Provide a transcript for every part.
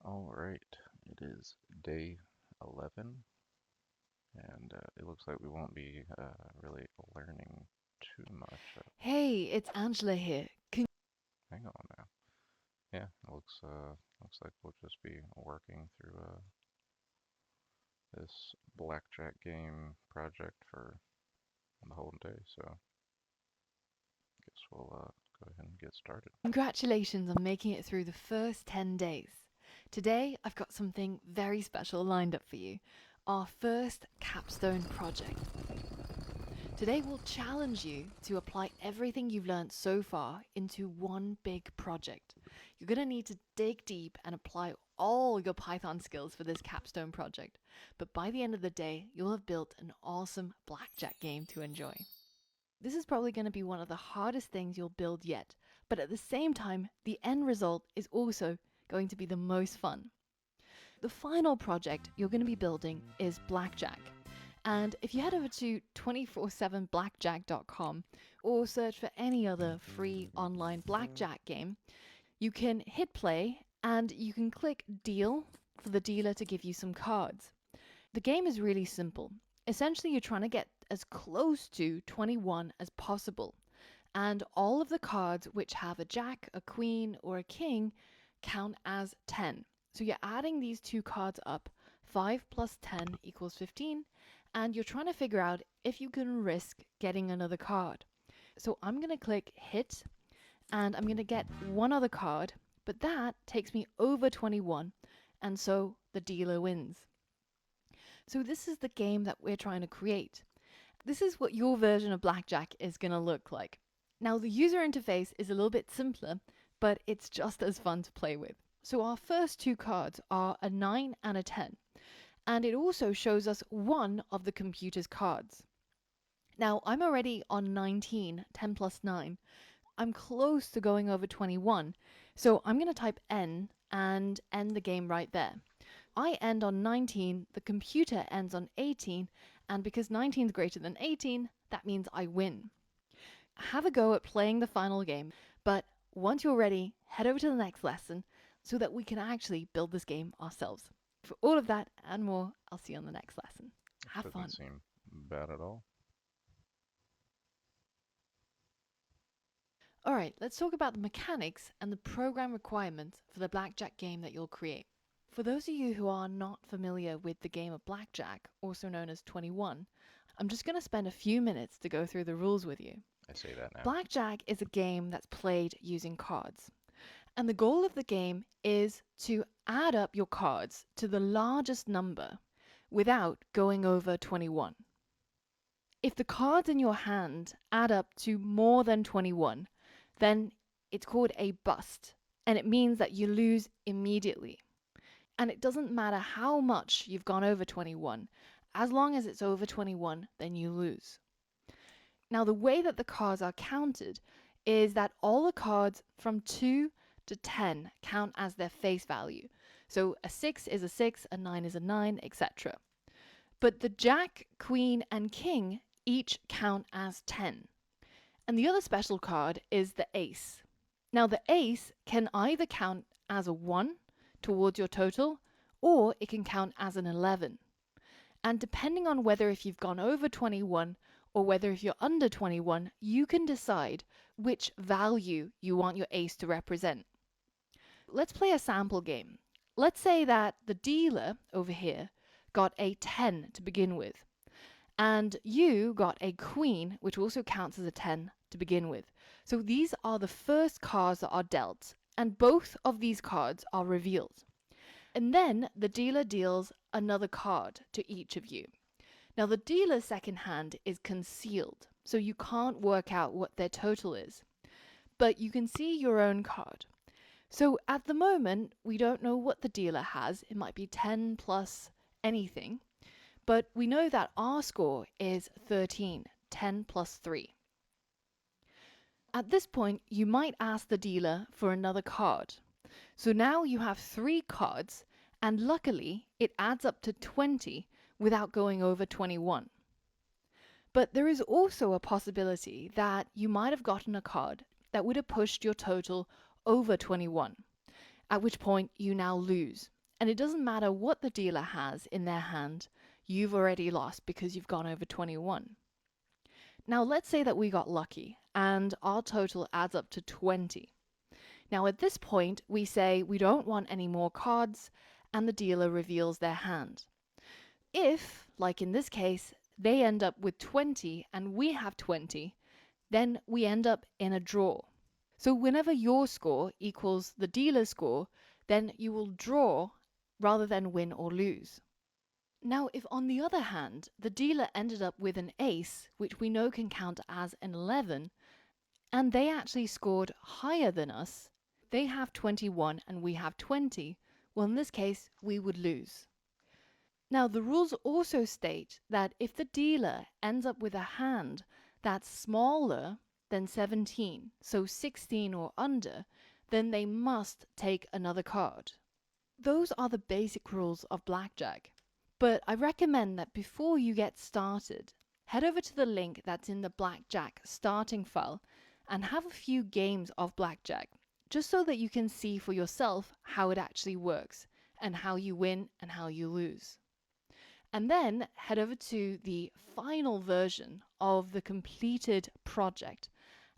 All right, it is day 11, and it looks like we won't be really learning too much. Hey, it's Angela here. Hang on now. Yeah, it looks like we'll just be working through this blackjack game project for the whole day. So guess we'll go ahead and get started. Congratulations on making it through the first 10 days. Today, I've got something very special lined up for you, our first capstone project. Today, we'll challenge you to apply everything you've learned so far into one big project. You're going to need to dig deep and apply all your Python skills for this capstone project. But by the end of the day, you'll have built an awesome blackjack game to enjoy. This is probably going to be one of the hardest things you'll build yet, but at the same time, the end result is also going to be the most fun. The final project you're going to be building is Blackjack. And if you head over to 247blackjack.com or search for any other free online blackjack game, you can hit play and you can click deal for the dealer to give you some cards. The game is really simple. Essentially, you're trying to get as close to 21 as possible, and all of the cards which have a jack, a queen, or a king count as 10. So you're adding these two cards up. 5 plus 10 equals 15, and you're trying to figure out if you can risk getting another card. So I'm going to click hit, and I'm going to get one other card, but that takes me over 21, and so the dealer wins. So this is the game that we're trying to create. This is what your version of Blackjack is going to look like. Now the user interface is a little bit simpler, but it's just as fun to play with. So our first two cards are a 9 and a 10, and it also shows us one of the computer's cards. Now I'm already on 19, 10 plus 9. I'm close to going over 21, so I'm going to type N and end the game right there. I end on 19, the computer ends on 18, and because 19 is greater than 18, that means I win. Have a go at playing the final game, but once you're ready, head over to the next lesson so that we can actually build this game ourselves. For all of that and more, I'll see you on the next lesson. This Have doesn't fun. seem bad at all. Alright, let's talk about the mechanics and the program requirements for the blackjack game that you'll create. For those of you who are not familiar with the game of blackjack, also known as 21, I'm just going to spend a few minutes to go through the rules with you. I say that now. Blackjack is a game that's played using cards. And the goal of the game is to add up your cards to the largest number without going over 21. If the cards in your hand add up to more than 21, then it's called a bust, and it means that you lose immediately. And it doesn't matter how much you've gone over 21, as long as it's over 21, then you lose. Now, the way that the cards are counted is that all the cards from 2 to 10 count as their face value. So a 6 is a 6, a 9 is a 9, etc. But the jack, queen, and king each count as 10. And the other special card is the ace. Now, the ace can either count as a 1 towards your total, or it can count as an 11. And depending on whether if you've gone over 21 or whether if you're under 21, you can decide which value you want your ace to represent. Let's play a sample game. Let's say that the dealer over here got a 10 to begin with, and you got a queen, which also counts as a 10 to begin with. So these are the first cards that are dealt, and both of these cards are revealed. And then the dealer deals another card to each of you. Now the dealer's second hand is concealed, so you can't work out what their total is. But you can see your own card. So at the moment, we don't know what the dealer has. It might be 10 plus anything. But we know that our score is 13, 10 plus 3. At this point, you might ask the dealer for another card. So now you have 3 cards, and luckily it adds up to 20 without going over 21. But there is also a possibility that you might have gotten a card that would have pushed your total over 21, at which point you now lose. And it doesn't matter what the dealer has in their hand, you've already lost because you've gone over 21. Now let's say that we got lucky and our total adds up to 20. Now at this point, we say we don't want any more cards and the dealer reveals their hand. If, like in this case, they end up with 20 and we have 20, then we end up in a draw. So whenever your score equals the dealer's score, then you will draw rather than win or lose. Now, if on the other hand, the dealer ended up with an ace, which we know can count as an 11, and they actually scored higher than us, they have 21 and we have 20, well, in this case, we would lose. Now, the rules also state that if the dealer ends up with a hand that's smaller than 17, so 16 or under, then they must take another card. Those are the basic rules of Blackjack. But I recommend that before you get started, head over to the link that's in the Blackjack starting file and have a few games of Blackjack, just so that you can see for yourself how it actually works and how you win and how you lose. And then head over to the final version of the completed project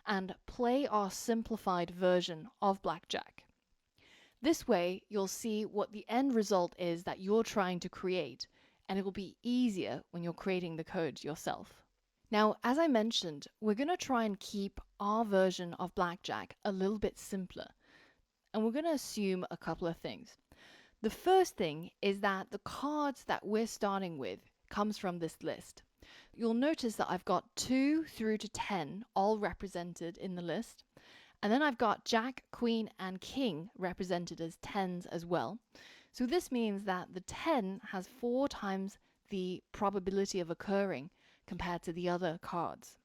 and play our simplified version of Blackjack. This way, you'll see what the end result is that you're trying to create, and it will be easier when you're creating the code yourself. Now, as I mentioned, we're going to try and keep our version of Blackjack a little bit simpler, and we're going to assume a couple of things. The first thing is that the cards that we're starting with comes from this list. You'll notice that I've got 2 through to 10 all represented in the list. And then I've got Jack, Queen, and King represented as 10s as well. So this means that the 10 has 4 times the probability of occurring compared to the other cards.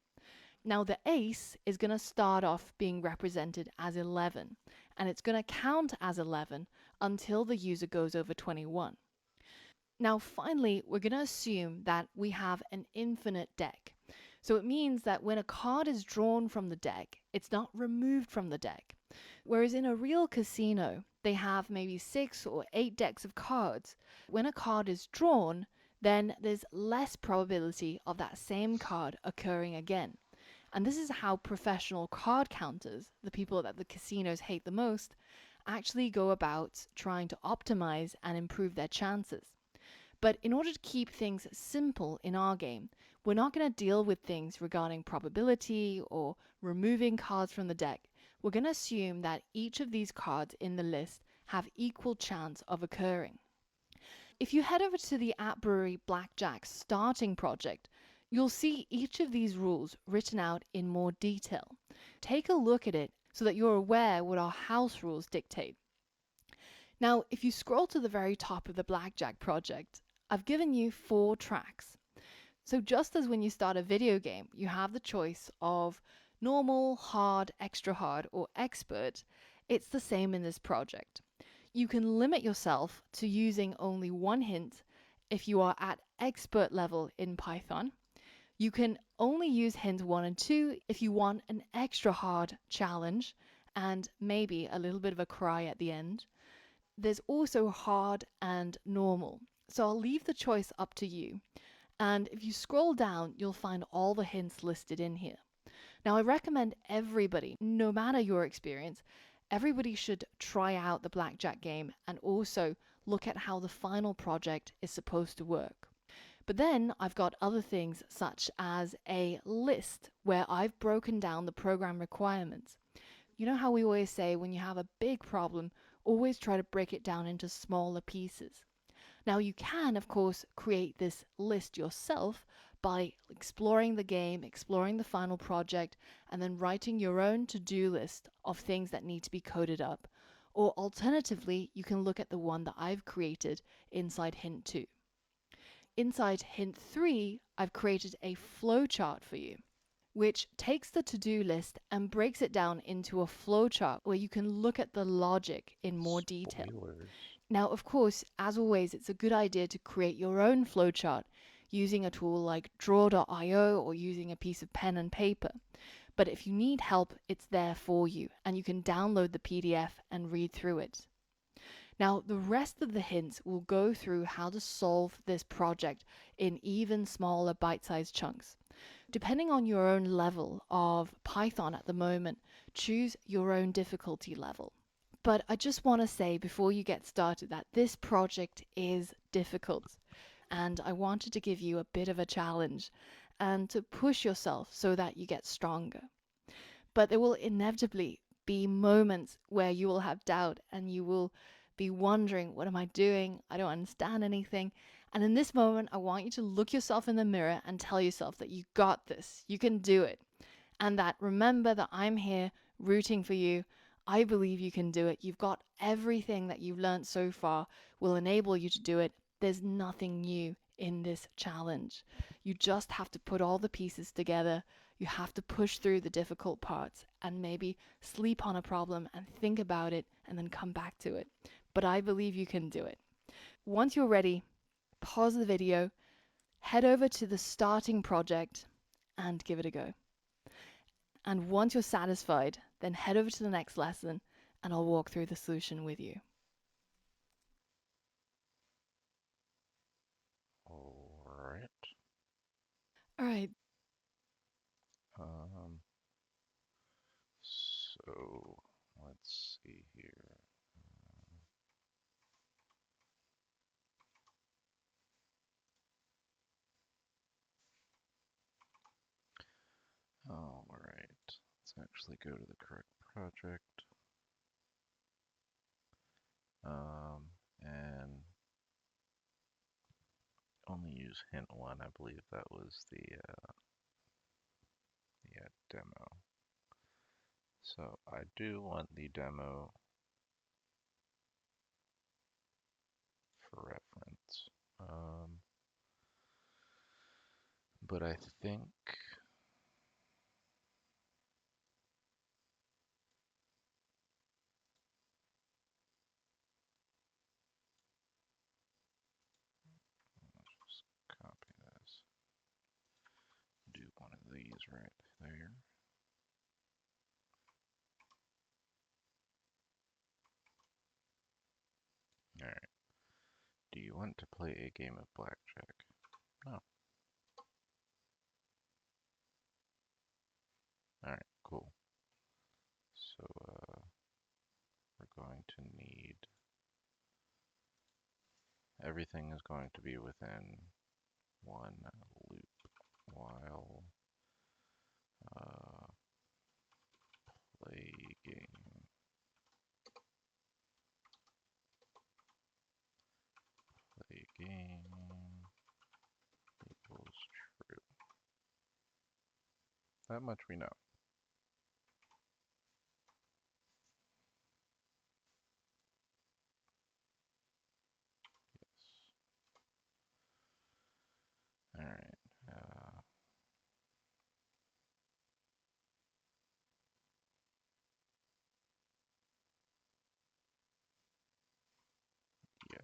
Now the ace is going to start off being represented as 11, and it's going to count as 11 until the user goes over 21. Now finally, we're going to assume that we have an infinite deck. So it means that when a card is drawn from the deck, it's not removed from the deck. Whereas in a real casino, they have maybe 6 or 8 decks of cards. When a card is drawn, then there's less probability of that same card occurring again. And this is how professional card counters, the people that the casinos hate the most, actually go about trying to optimize and improve their chances. But in order to keep things simple in our game, we're not going to deal with things regarding probability or removing cards from the deck. We're going to assume that each of these cards in the list have equal chance of occurring. If you head over to the Atbury Blackjack starting project, you'll see each of these rules written out in more detail. Take a look at it so that you're aware what our house rules dictate. Now, if you scroll to the very top of the Blackjack project, I've given you 4 tracks. So just as when you start a video game, you have the choice of normal, hard, extra hard, or expert, it's the same in this project. You can limit yourself to using only 1 hint if you are at expert level in Python. You can only use hint 1 and 2 if you want an extra hard challenge and maybe a little bit of a cry at the end. There's also hard and normal. So I'll leave the choice up to you. And if you scroll down, you'll find all the hints listed in here. Now, I recommend everybody, no matter your experience, everybody should try out the Blackjack game and also look at how the final project is supposed to work. But then I've got other things such as a list where I've broken down the program requirements. You know how we always say when you have a big problem, always try to break it down into smaller pieces. Now you can, of course, create this list yourself by exploring the game, exploring the final project, and then writing your own to-do list of things that need to be coded up. Or alternatively, you can look at the one that I've created inside Hint 2. Inside Hint 3, I've created a flowchart for you, which takes the to-do list and breaks it down into a flowchart where you can look at the logic in more detail. Spoilers. Now, of course, as always, it's a good idea to create your own flowchart using a tool like draw.io or using a piece of pen and paper. But if you need help, it's there for you, and you can download the PDF and read through it. Now, the rest of the hints will go through how to solve this project in even smaller bite sized chunks. Depending on your own level of Python at the moment, choose your own difficulty level. But I just want to say before you get started that this project is difficult. And I wanted to give you a bit of a challenge and to push yourself so that you get stronger. But there will inevitably be moments where you will have doubt and you will be wondering, what am I doing? I don't understand anything. And in this moment, I want you to look yourself in the mirror and tell yourself that you got this, you can do it. And that remember that I'm here rooting for you. I believe you can do it. You've got everything that you've learned so far will enable you to do it. There's nothing new in this challenge. You just have to put all the pieces together. You have to push through the difficult parts and maybe sleep on a problem and think about it and then come back to it. But I believe you can do it. Once you're ready, pause the video, head over to the starting project and give it a go. And once you're satisfied, then head over to the next lesson and I'll walk through the solution with you. Alright. All right. Um, so let's see here. Alright. Let's actually go to the correct project. Um, and only use hint one. I believe that was the demo. So I do want the demo for reference. Um, but I think just copy this. Do one of these right there. Alright. Do you want to play a game of blackjack? No. Alright, cool. So we're going to need everything is going to be within one loop while uh, play game play game equals true. That much we know. Yes. All right. Yes.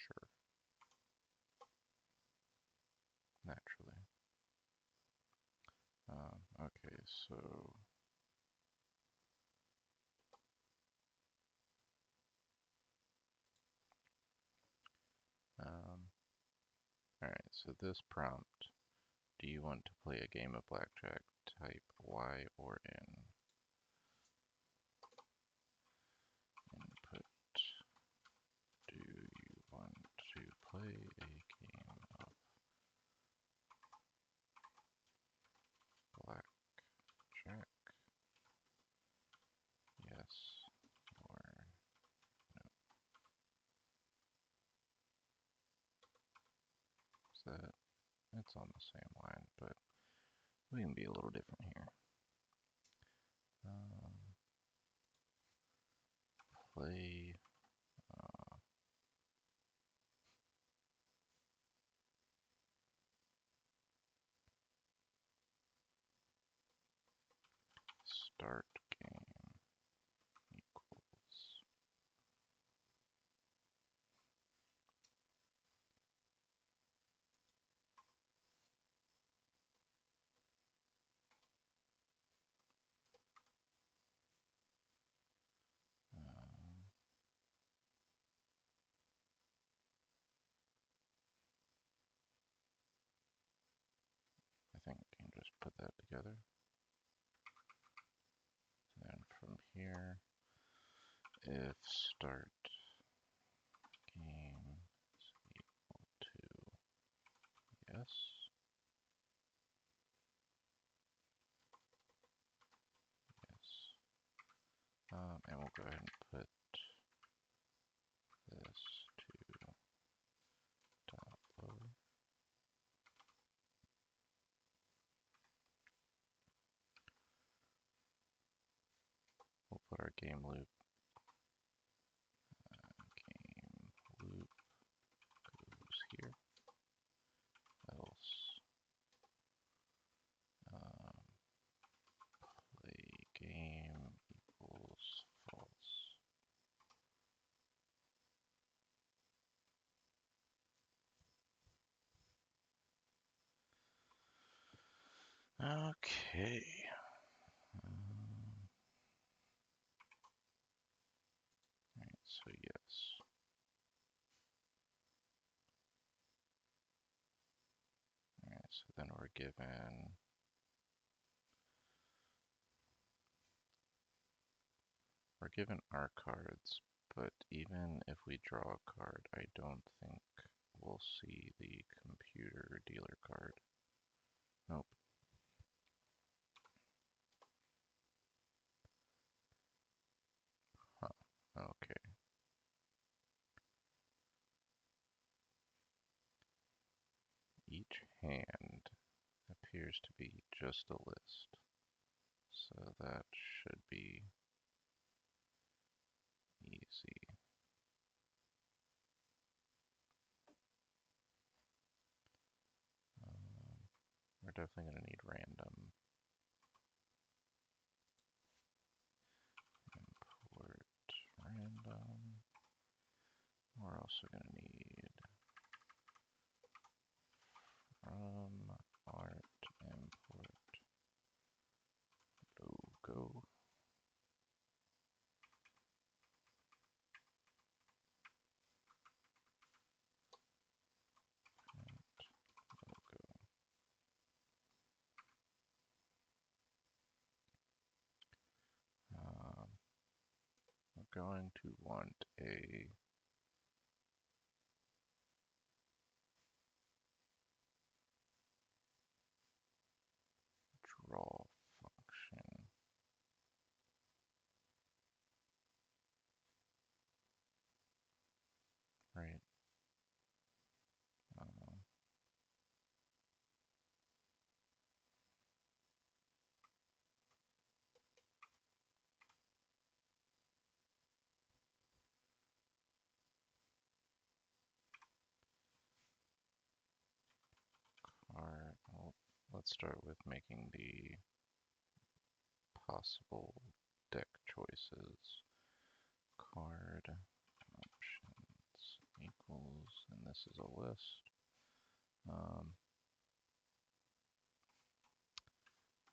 Sure. Naturally. Okay. So um, all right. So this prompt. Do you want to play a game of blackjack? Type Y or N. Input. Do you want to play a game of blackjack? Yes or is that? It's on the same line, but we can be a little different here. Um, play start game equals together. And from here, if start game is equal to yes, yes. And we'll go ahead and put this to dot load. We'll put our game loop. Game loop goes here. Else play game equals false. Okay. Right, so yes. Alright, so then we're given our cards, but even if we draw a card, I don't think we'll see the computer dealer card. Nope. Huh. Okay. Each hand appears to be just a list, so that should be easy. We're definitely going to need random. Import random. We're also going to need from art import logo. Logo. We're going to want a draw function. Right. Um, well, let's start with making the possible deck choices. Card options equals, and this is a list.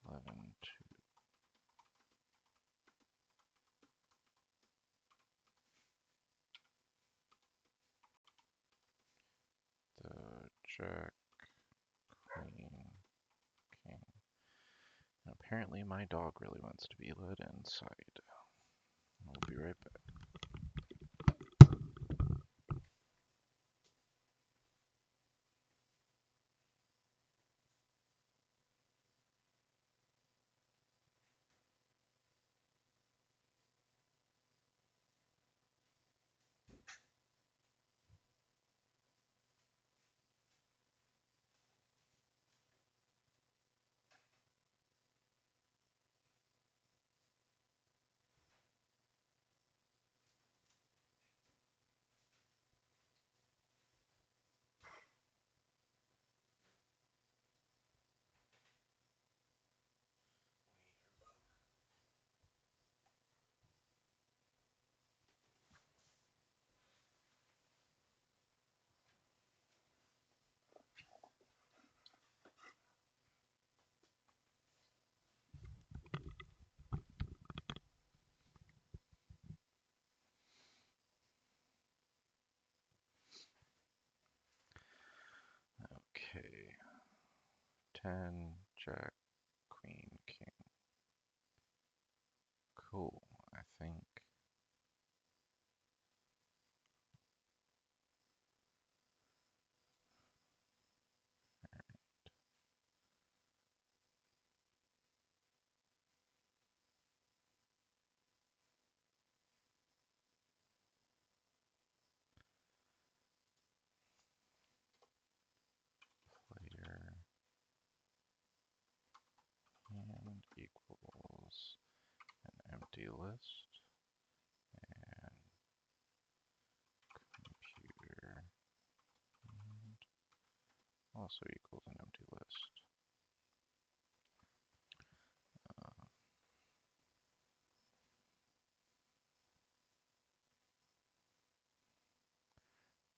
11 to the Jack, Queen, King. And apparently my dog really wants to be let inside. We'll be right back. Okay. 10, Jack, Queen, list and computer and also equals an empty list. Uh,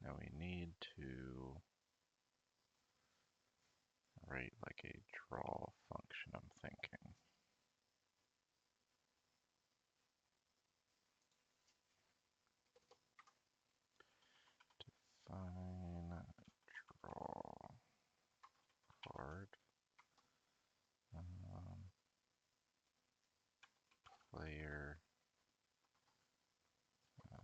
Now we need to write like a draw function, I'm thinking. Define draw card. Player uh,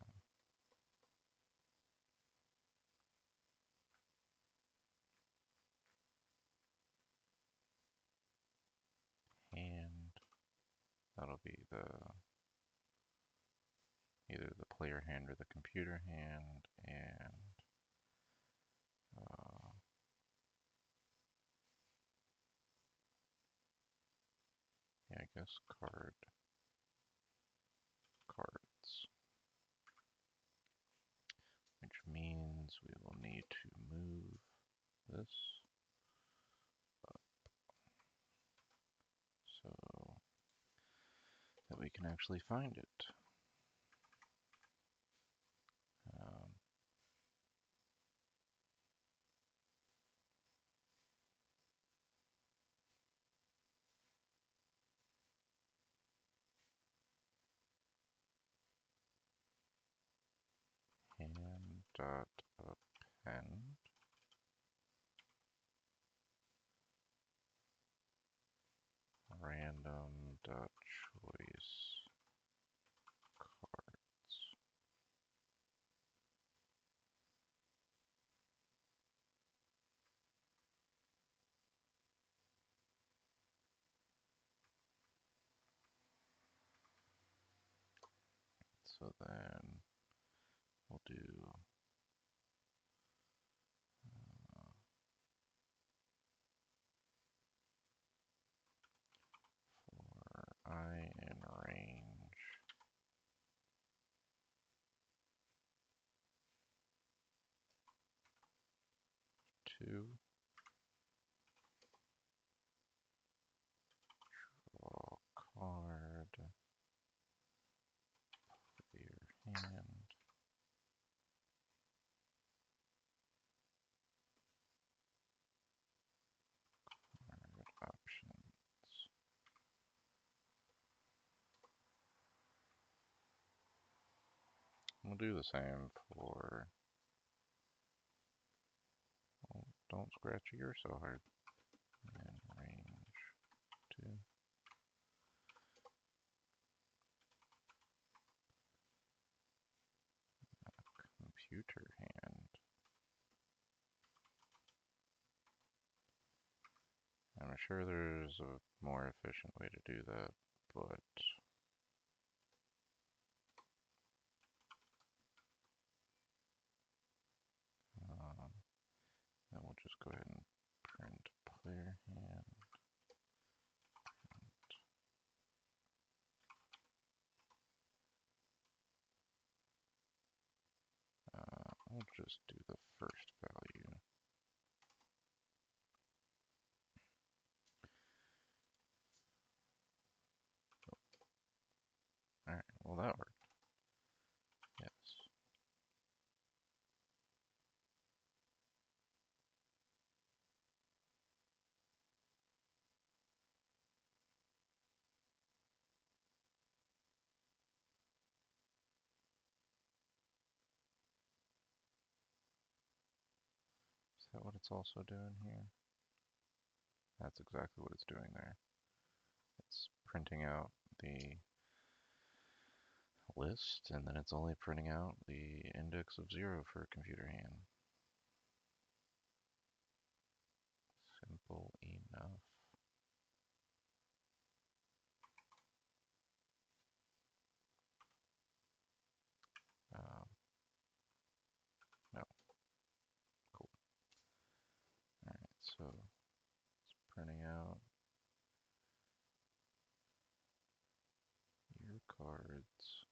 hand. That'll be the either the player hand or the computer hand, and yeah, I guess cards, which means we will need to move this up so that we can actually find it. Um, hand dot append random dot choice cards. So then we'll do for I in range 2, draw card, player hand, card options. We'll do the same for, oh, don't scratch your ear so hard, in range 2. Computer hand. I'm sure there's a more efficient way to do that, but um, then we'll just go ahead and print player hand. I'll just do the first value. Alright, well that worked. Yes. Is that what it's also doing here? That's exactly what it's doing there. It's printing out the list, and then it's only printing out the index of 0 for computer hand. Simple enough. Um, no. Cool. Alright, so it's printing out your cards.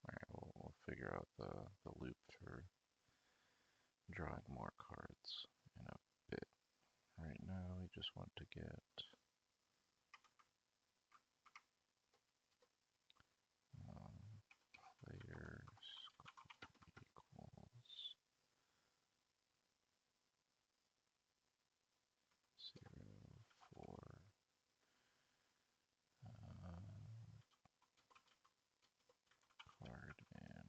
Alright, we'll figure out the loop for drawing more cards in a bit. Right now, we just want to get players equals 0 for card in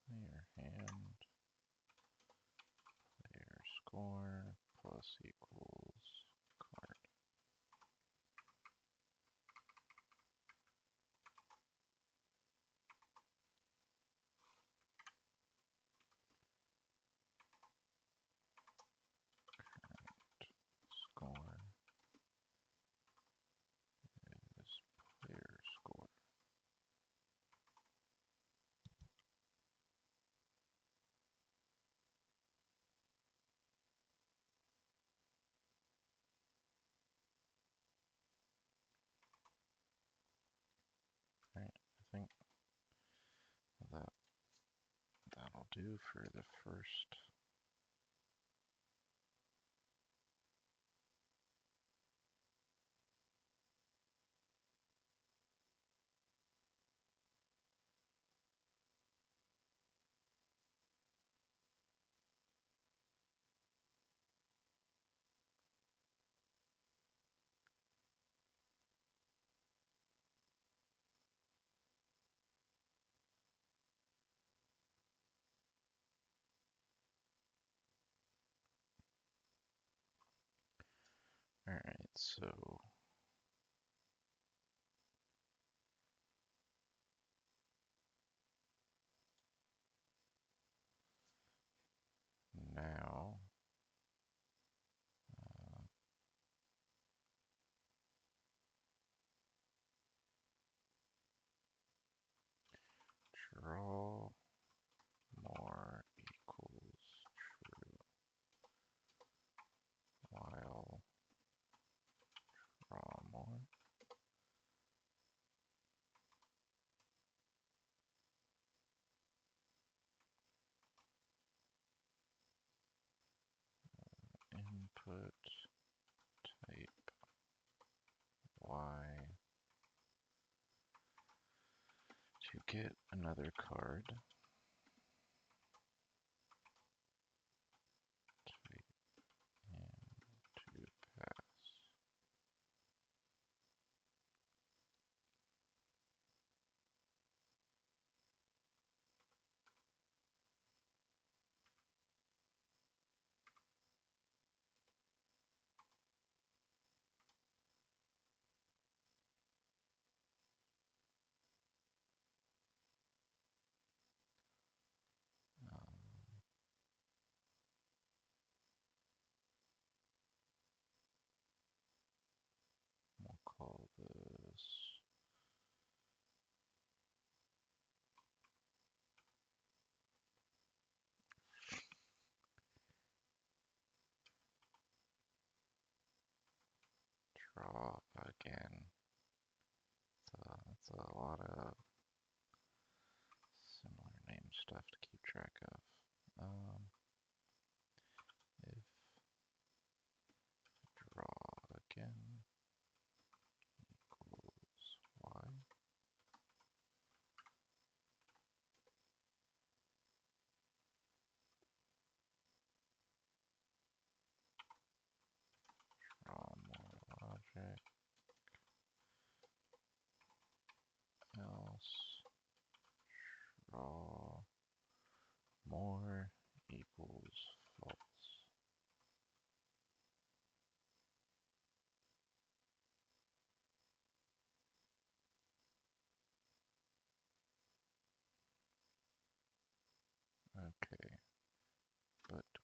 player hand, player score plus equals card. Score is player score. Alright, I think that that'll do for the first. Alright, so now draw more equals true while draw more. Input type Y to get another card. Type and to pass. We'll call this draw again. So that's a lot of similar name stuff to keep track of. If draw again equals Y,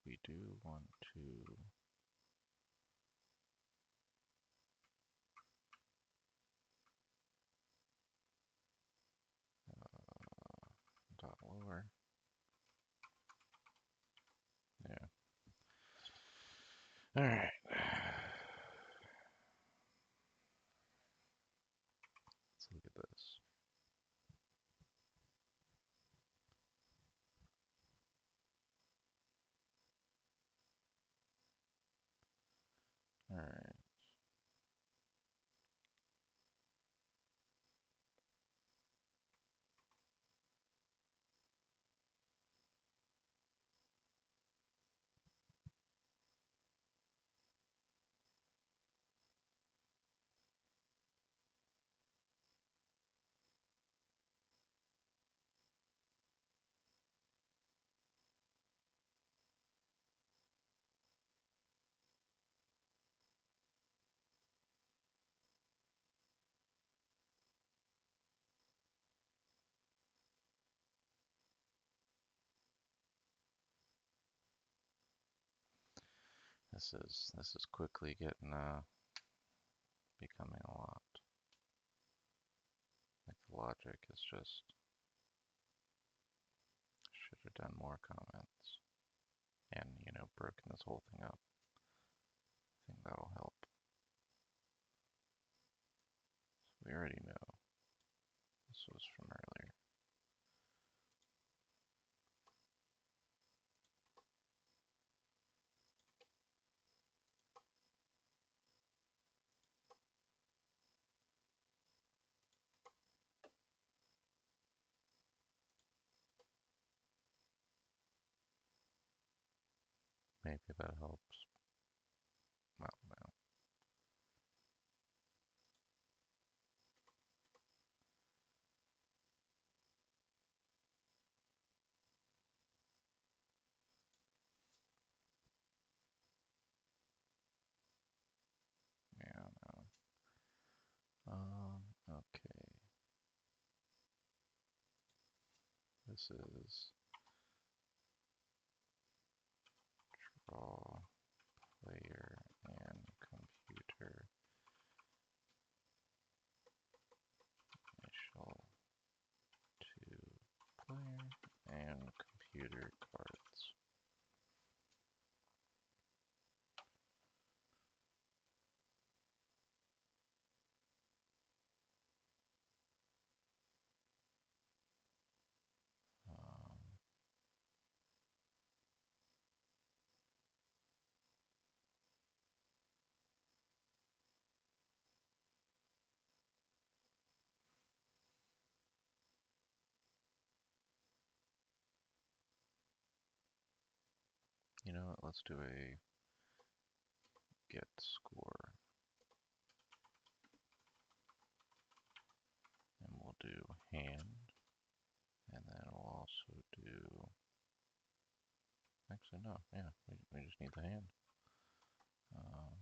we do want to dot lower. Yeah. All right. Let's look at this. All right. This is quickly getting becoming a lot. Like the logic is just should have done more comments and broken this whole thing up. I think that'll help. We already know this was from earlier. Maybe that helps. I don't know. Yeah, no. Okay. This is draw player and computer initial to player and computer cards. Um, you know what? Let's do a get score, and we'll do hand, and then we'll also do. Actually, no. Yeah, we just need the hand. Um,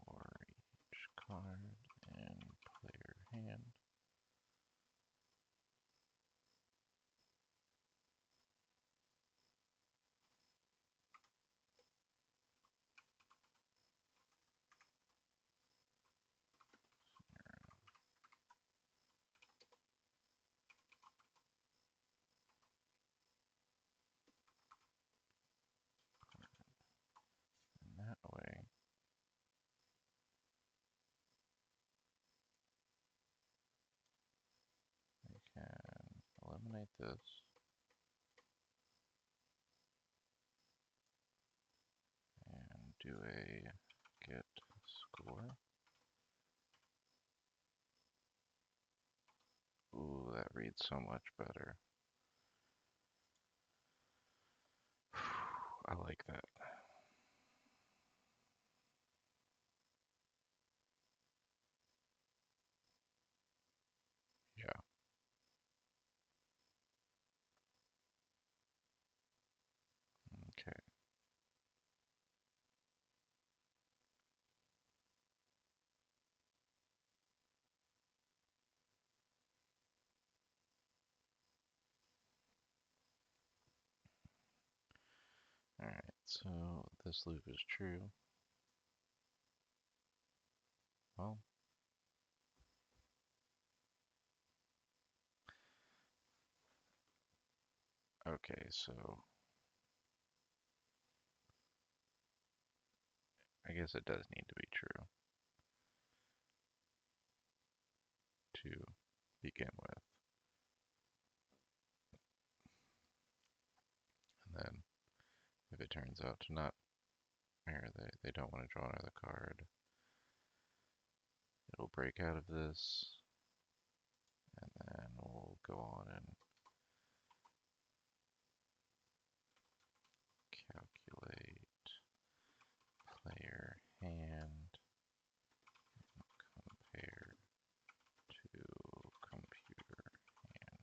for each card and player hand. And that way, we can eliminate this and do a get score. Ooh, that reads so much better. I like that. Yeah. Okay. So this loop is true. Well, okay, so I guess it does need to be true to begin with. And then if it turns out to not, or they don't want to draw another card, it'll break out of this, and then we'll go on and calculate player hand compared to computer hand.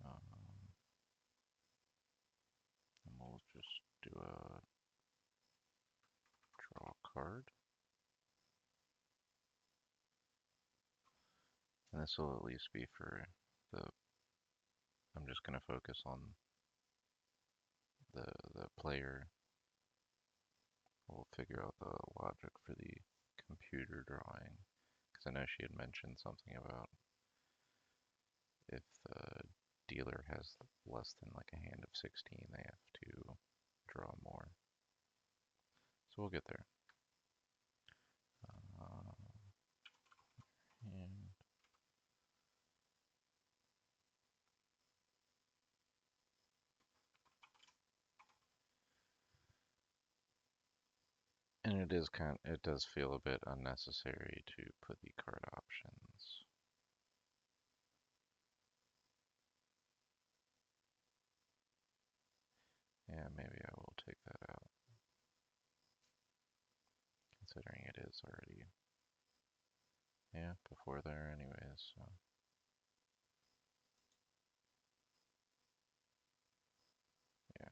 Um, and we'll just do a draw card. And this will at least be for the, I'm just going to focus on the, the player. We'll figure out the logic for the computer drawing. Because I know she had mentioned something about if the dealer has less than like a hand of 16, they have to draw more. So we'll get there. Uh, and And it is it does feel a bit unnecessary to put the card options. Yeah, maybe I will take that out, considering it is already, yeah, before there anyways, so. Yeah,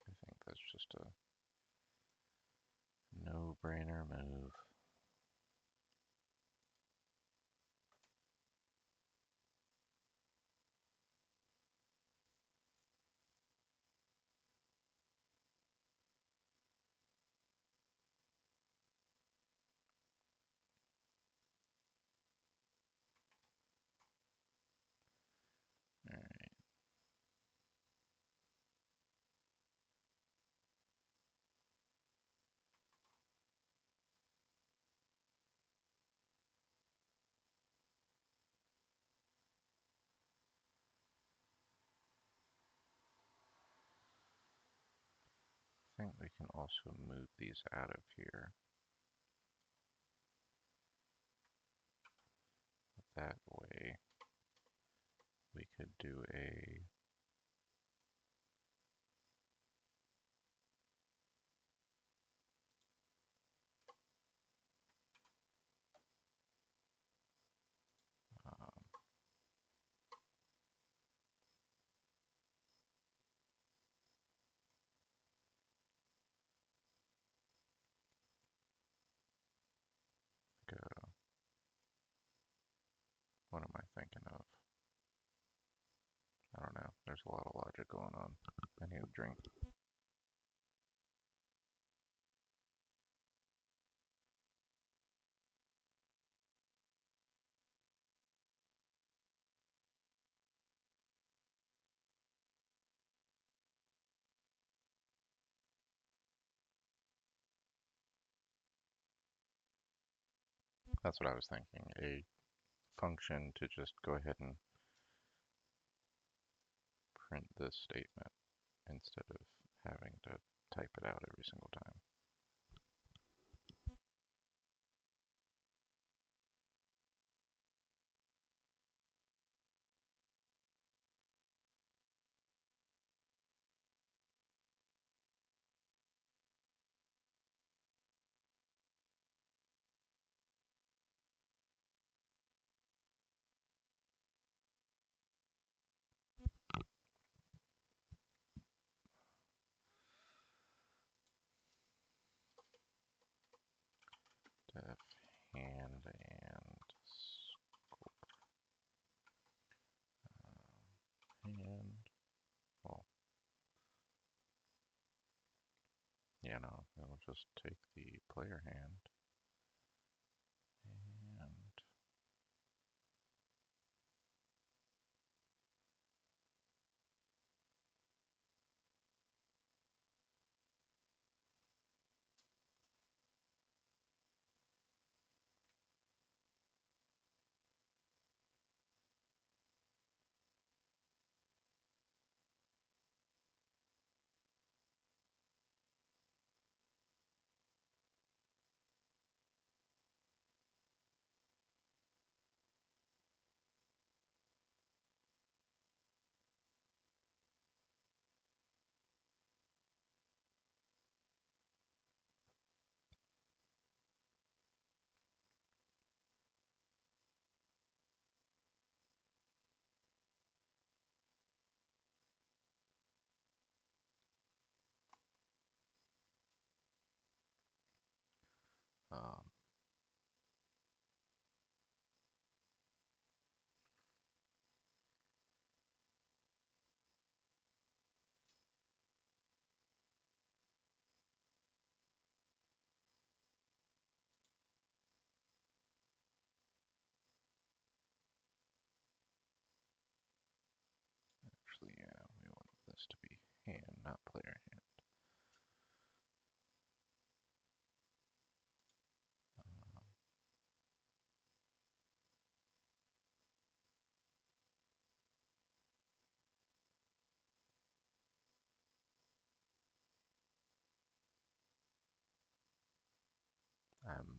I think that's just a no-brainer move. Alright, I think we can also move these out of here. That way, we could do a um, what am I thinking of? I don't know. There's a lot of logic going on. I need a drink. That's what I was thinking. A function to just go ahead and print this statement instead of having to type it out every single time. we'll just take the player hand and um, actually, yeah, we want this to be hand, not player hand.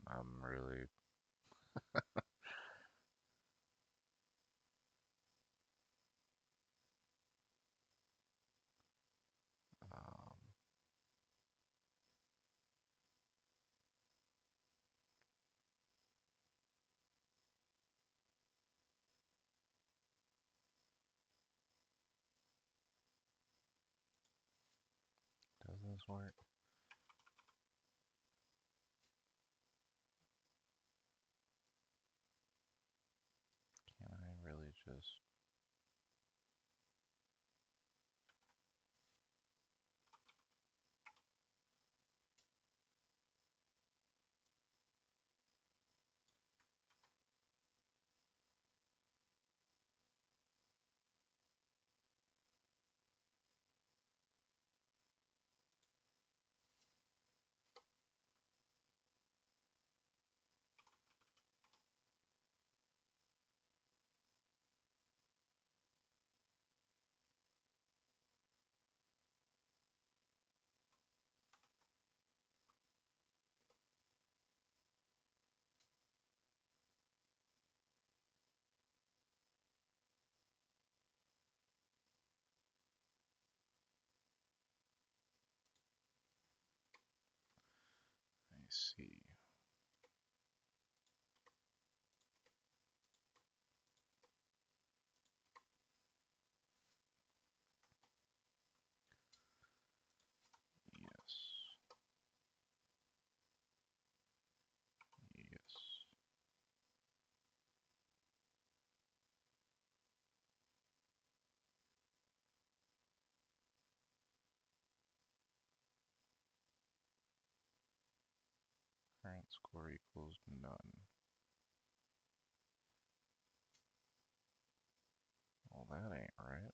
I'm really, um, does this work? Can I really just, I see. Yes, yes. Current score equals none. Well, that ain't right.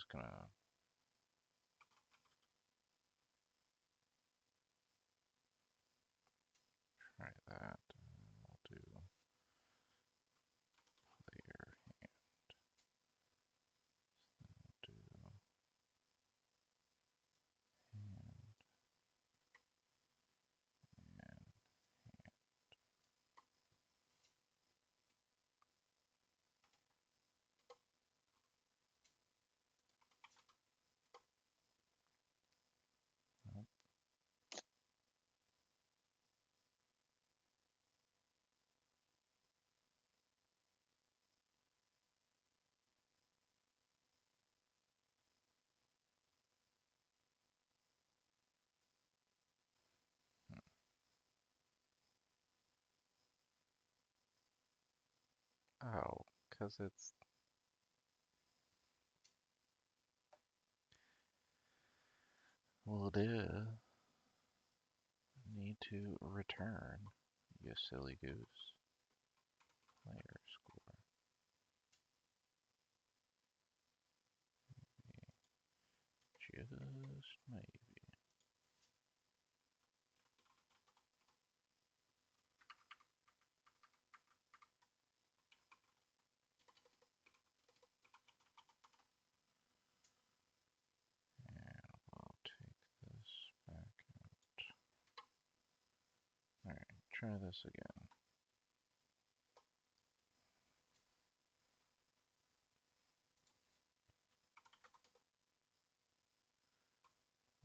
just gonna try that. We'll do player hand. Do hand. And nope. Oh, because it's well, duh. Need to return, you silly goose. Player score. Just maybe. And we'll take this back out. Alright, try this again.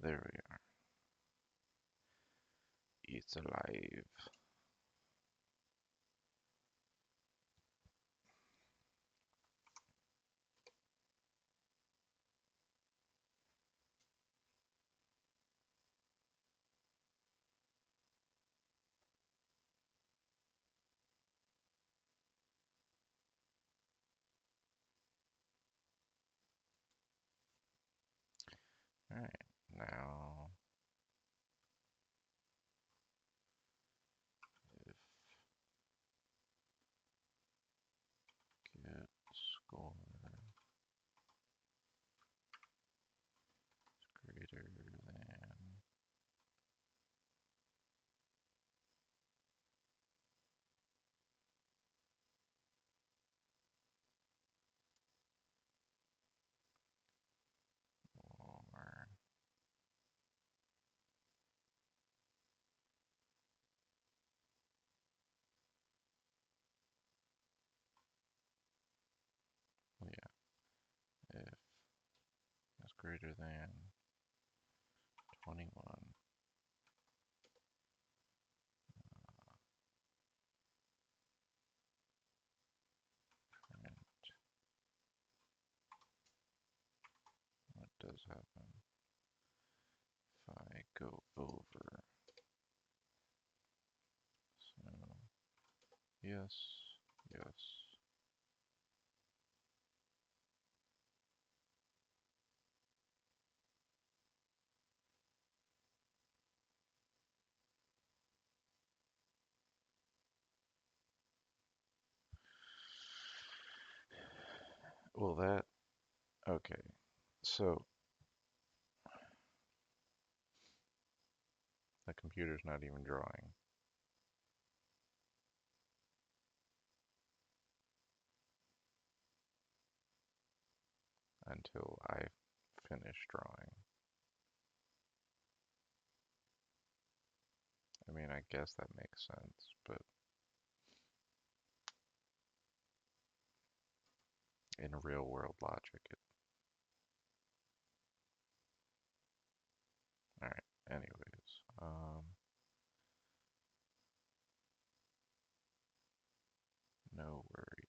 There we are. It's alive. Alright, now if get score greater than or well, yeah, if it's greater than 21, and what does happen if I go over? So yes, yes. Well, that okay. So the computer's not even drawing until I finish drawing. I mean, I guess that makes sense, but in real world logic, all right. Anyways, no worries.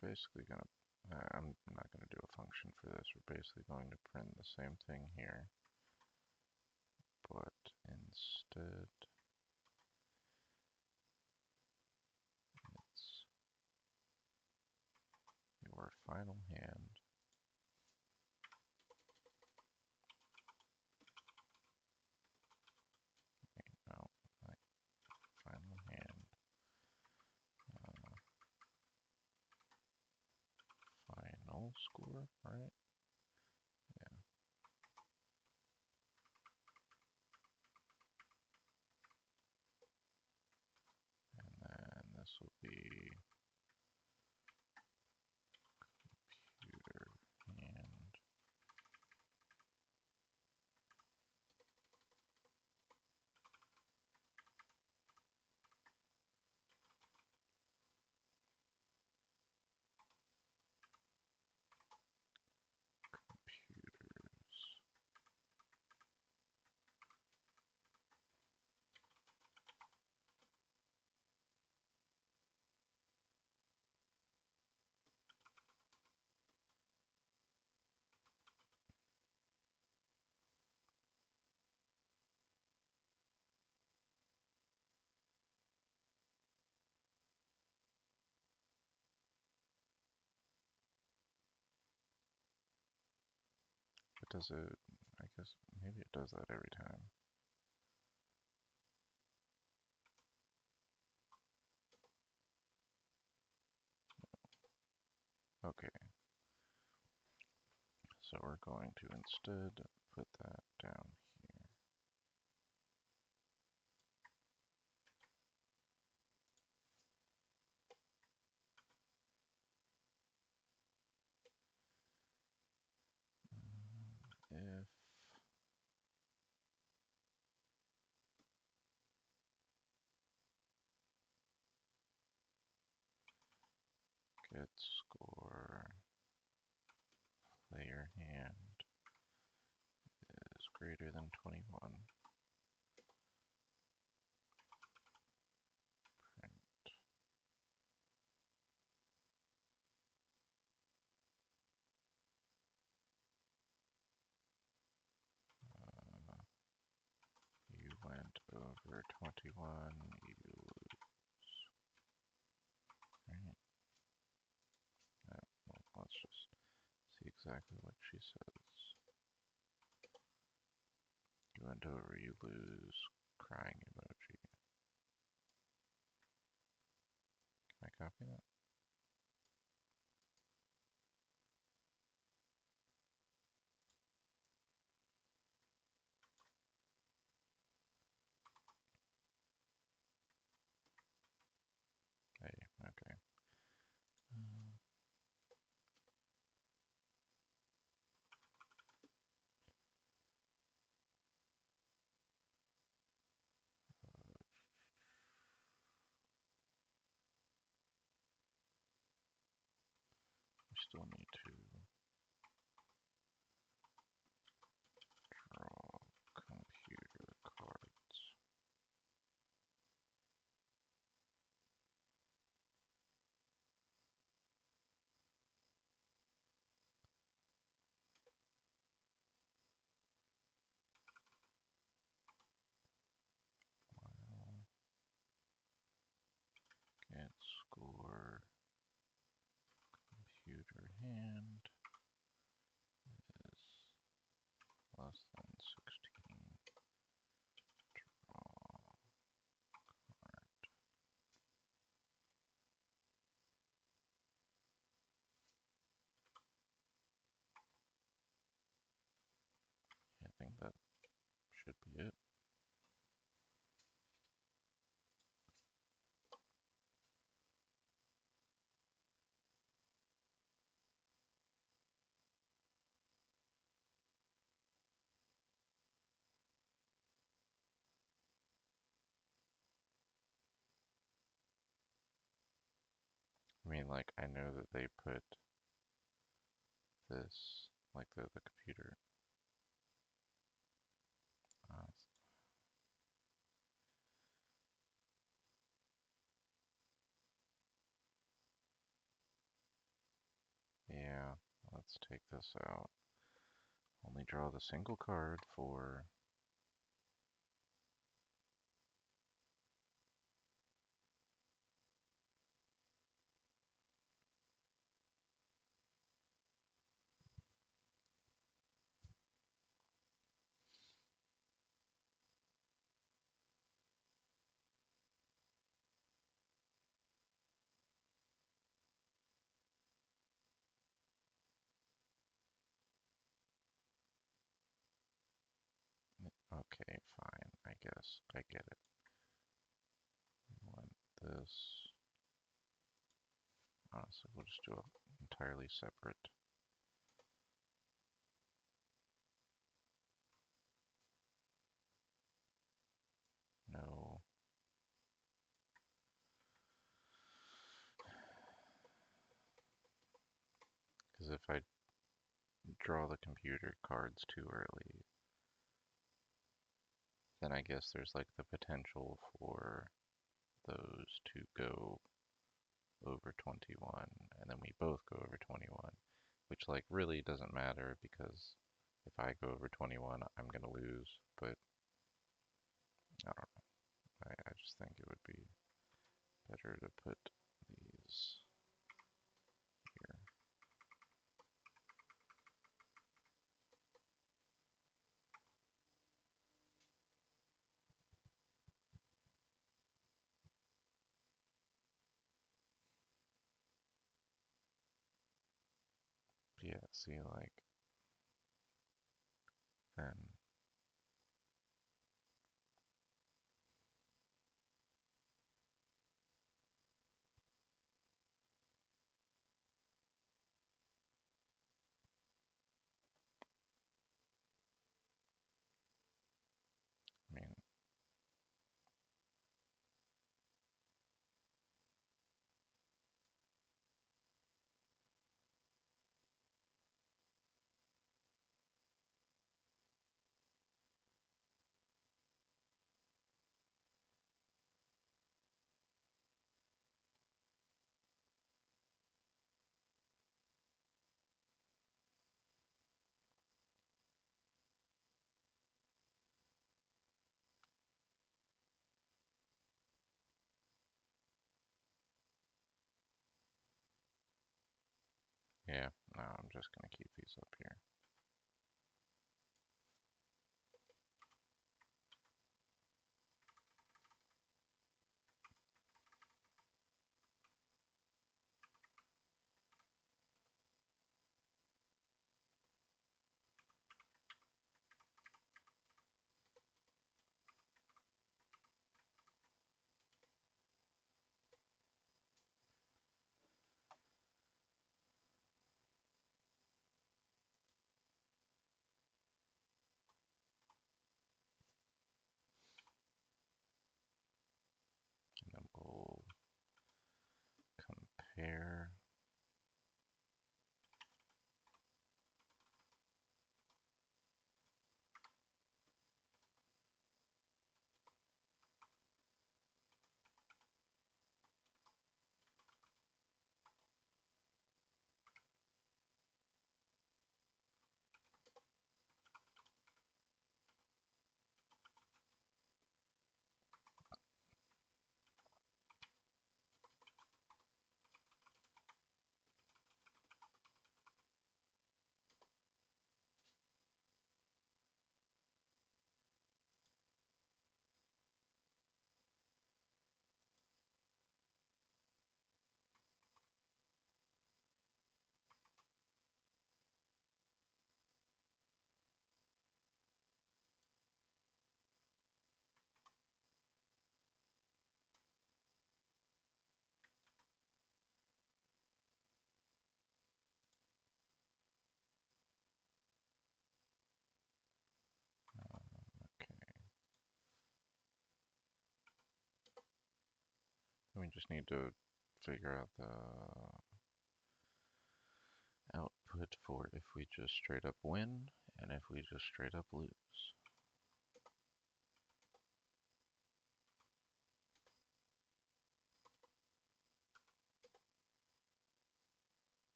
We're basically gonna I'm not going to do a function for this. We're basically going to print the same thing here, but instead it's your final hand. No, like final hand. Final score, right? Yeah. And then this will be computer hand. Computers. But does it, I guess maybe it does that every time. Okay, so we're going to instead put that down here. If get score player hand is greater than 21, print you went over 21, you lose. Right? Well, let's just see exactly what she says. You went over, you lose, crying emoji. Can I copy that? Hey, okay. We still need to draw computer cards. Well, get score computer hand is less than 16. Draw card. I think that should be it. I mean, like, I know that they put this, like the computer. Uh, let's take this out. Only draw the single card for... Okay, fine, I guess. I get it. We want this. Honestly, we'll just do an entirely separate. No. Because if I draw the computer cards too early, then I guess there's like the potential for those to go over 21, and then we both go over 21, which like really doesn't matter because if I go over 21, I'm gonna lose, but I don't know. I just think it would be better to put these here. Yeah, see, like, then, I mean, yeah, no, I'm just gonna keep these up here. And then we'll compare. Okay, we just need to figure out the output for if we just straight up win and if we just straight up lose.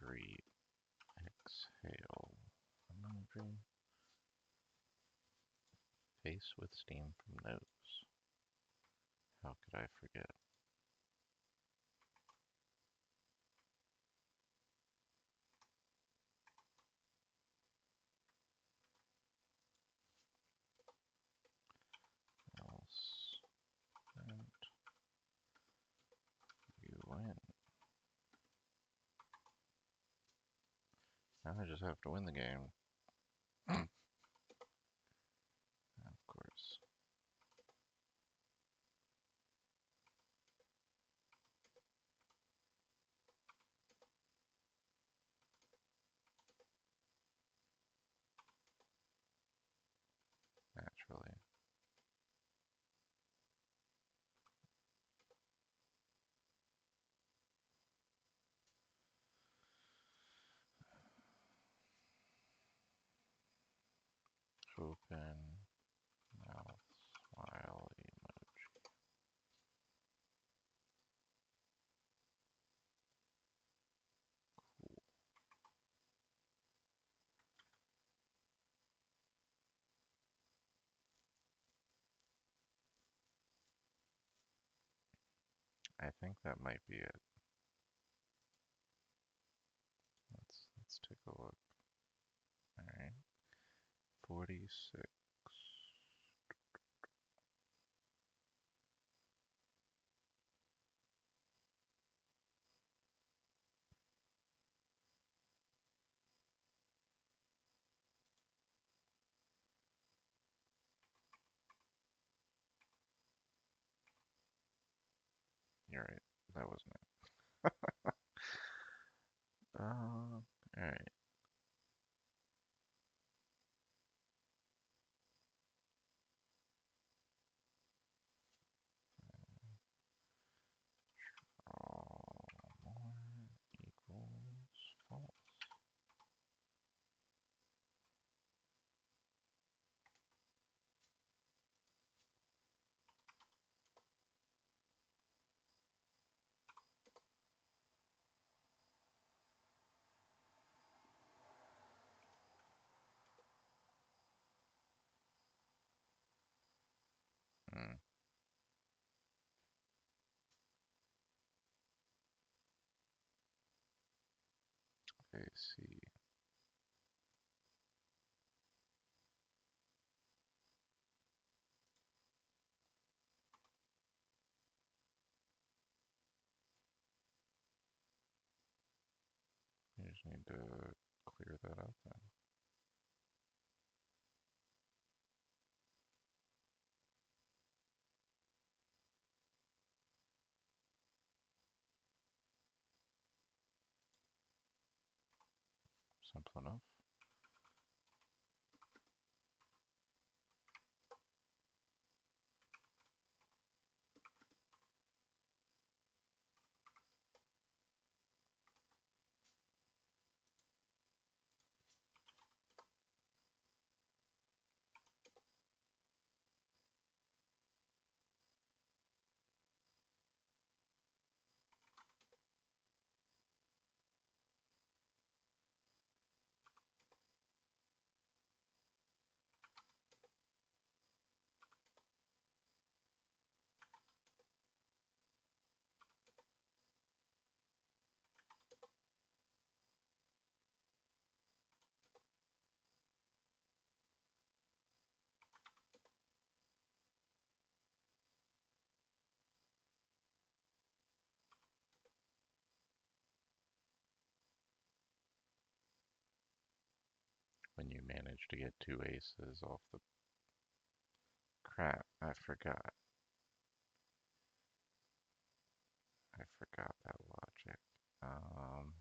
breathe. Exhale. Breathe. Face with steam from nose. How could I forget? Else and you win. Now I just have to win the game. Of course. Naturally. Open mouth smile emoji. I think that might be it. Let's take a look. Alright. 46. You're right. That wasn't it. Alright. All more equals false. Hmm. Okay, see. You just need to clear that up then. Simple enough. When you manage to get two aces off the crap, I forgot. I forgot that logic. Um,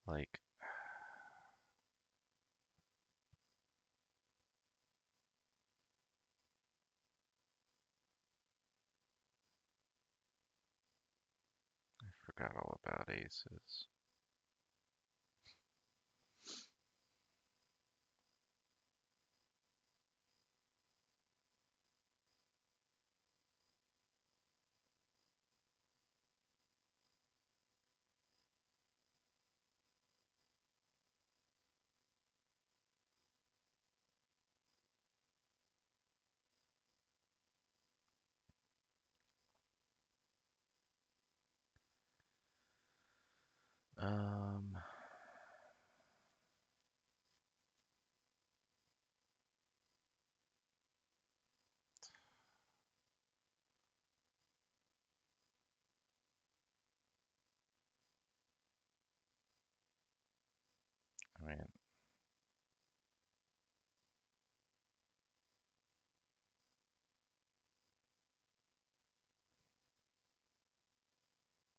Like, I forgot all about aces. Um, I mean,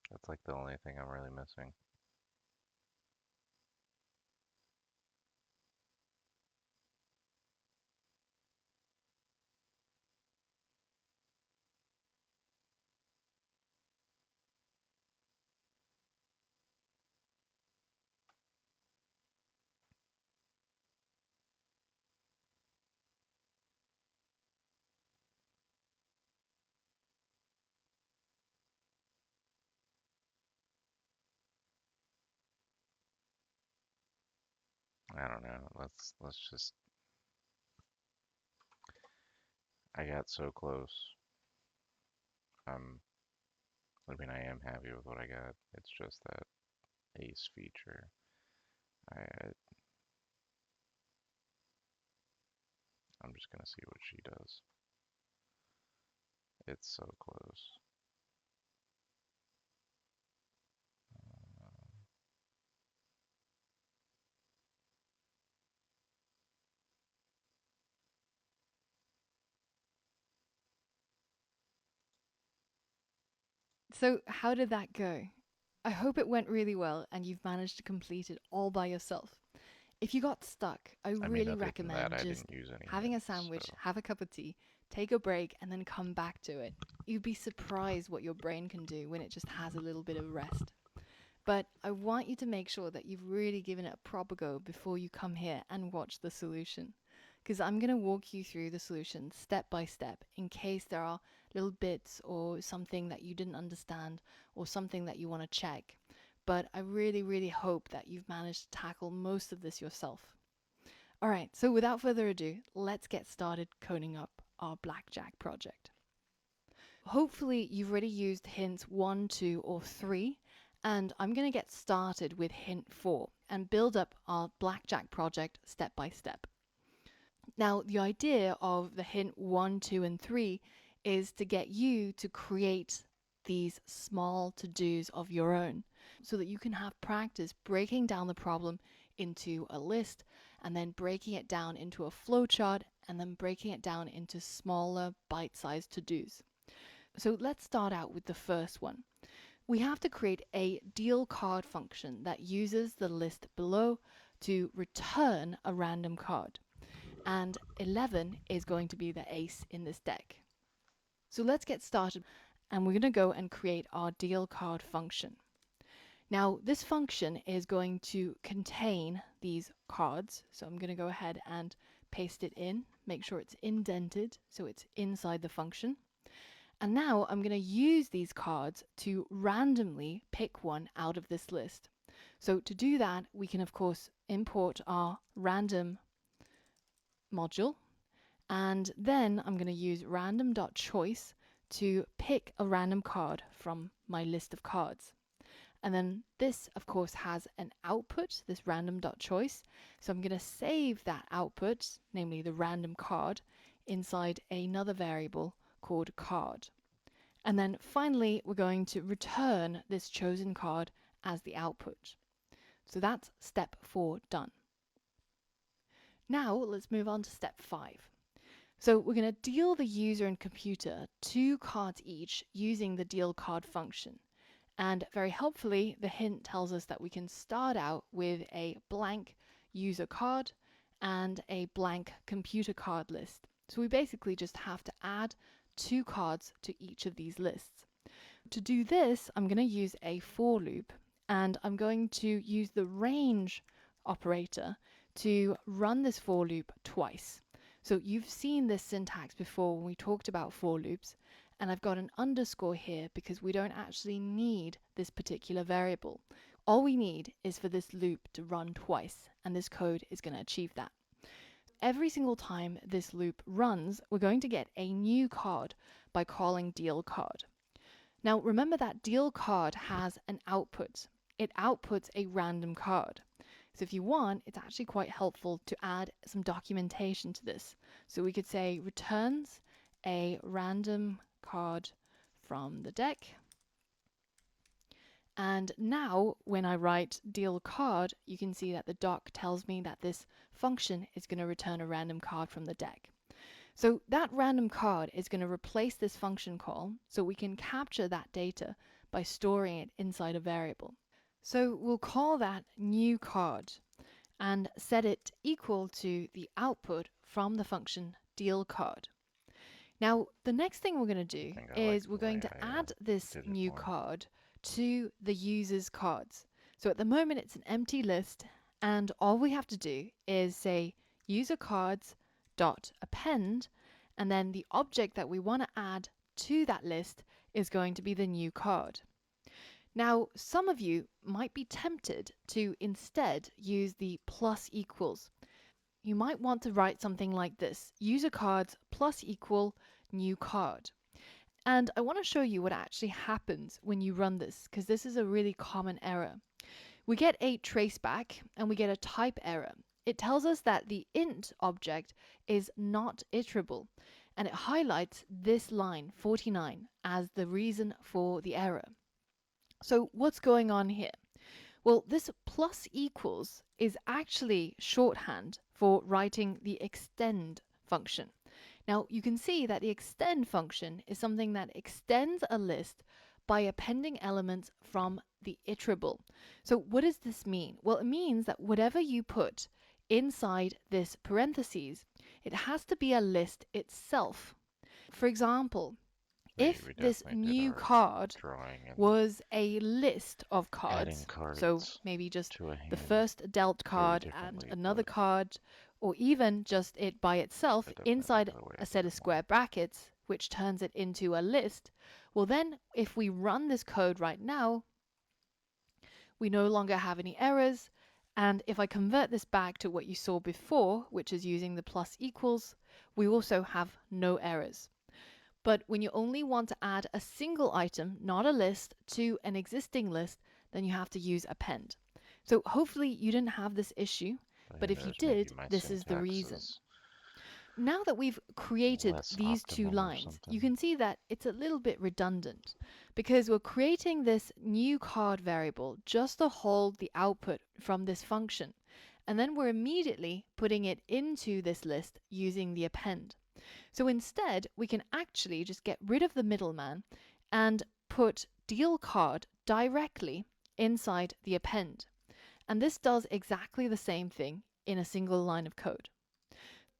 that's like the only thing I'm really missing. I don't know. Let's just. I got so close. I'm. I mean, I am happy with what I got. It's just that ace feature. I I'm just gonna see what she does. It's so close. So, how did that go? I hope it went really well and you've managed to complete it all by yourself. If you got stuck, I I mean, really other than that, recommend I just didn't use any having a hints, sandwich, so. have a cup of tea, take a break, and then come back to it. You'd be surprised what your brain can do when it just has a little bit of rest. But I want you to make sure that you've really given it a proper go before you come here and watch the solution. Because I'm going to walk you through the solution step by step in case there are little bits or something that you didn't understand or something that you want to check. But I really, really hope that you've managed to tackle most of this yourself. All right, so without further ado, let's get started coding up our Blackjack project. Hopefully you've already used hints 1, 2, or 3, and I'm going to get started with hint 4 and build up our Blackjack project step by step. Now, the idea of the hint 1, 2, and 3 is to get you to create these small to-dos of your own so that you can have practice breaking down the problem into a list and then breaking it down into a flowchart and then breaking it down into smaller bite-sized to-dos. So let's start out with the first one. We have to create a deal card function that uses the list below to return a random card. And 11 is going to be the ace in this deck. So let's get started, and we're going to go and create our deal card function. Now, this function is going to contain these cards. So I'm going to go ahead and paste it in, make sure it's indented so it's inside the function. And now I'm going to use these cards to randomly pick one out of this list. So to do that, we can of course import our random module. And then I'm going to use random.choice to pick a random card from my list of cards. And then this, of course, has an output, this random.choice. So I'm going to save that output, namely the random card, inside another variable called card. And then finally, we're going to return this chosen card as the output. So that's step 4 done. Now let's move on to step 5. So we're going to deal the user and computer 2 cards each using the deal card function. And very helpfully, the hint tells us that we can start out with a blank user card and a blank computer card list. So we basically just have to add 2 cards to each of these lists. To do this, I'm going to use a for loop, and I'm going to use the range operator to run this for loop twice. So you've seen this syntax before when we talked about for loops, and I've got an underscore here because we don't actually need this particular variable. All we need is for this loop to run twice, and this code is going to achieve that. Every single time this loop runs, we're going to get a new card by calling deal card. Now remember that deal card has an output. It outputs a random card. So if you want, it's actually quite helpful to add some documentation to this. So we could say returns a random card from the deck. And now when I write deal card, you can see that the doc tells me that this function is going to return a random card from the deck. So that random card is going to replace this function call, so we can capture that data by storing it inside a variable. So we'll call that new card and set it equal to the output from the function deal card. Now the next thing we're going to do is we're going to add this new card to the user's cards. So at the moment it's an empty list, and all we have to do is say user cards dot append, and then the object that we want to add to that list is going to be the new card. Now some of you might be tempted to instead use the plus equals. You might want to write something like this: user cards plus equal new card. And I want to show you what actually happens when you run this, because this is a really common error. We get a traceback and we get a type error. It tells us that the int object is not iterable, and it highlights this line 49 as the reason for the error. So what's going on here? Well, this plus equals is actually shorthand for writing the extend function. Now you can see that the extend function is something that extends a list by appending elements from the iterable. So what does this mean? Well, it means that whatever you put inside this parentheses, it has to be a list itself. For example, if this new card was a list of cards, so maybe just the first dealt card and another card, or even just it by itself inside a set of square brackets, which turns it into a list, well then if we run this code right now, we no longer have any errors. And if I convert this back to what you saw before, which is using the plus equals, we also have no errors. But when you only want to add a single item, not a list, to an existing list, then you have to use append. So hopefully you didn't have this issue, but if you did, this is the reason. Now that we've created these 2 lines, you can see that it's a little bit redundant, because we're creating this new card variable just to hold the output from this function, and then we're immediately putting it into this list using the append. So instead, we can actually just get rid of the middleman and put deal card directly inside the append. And this does exactly the same thing in a single line of code.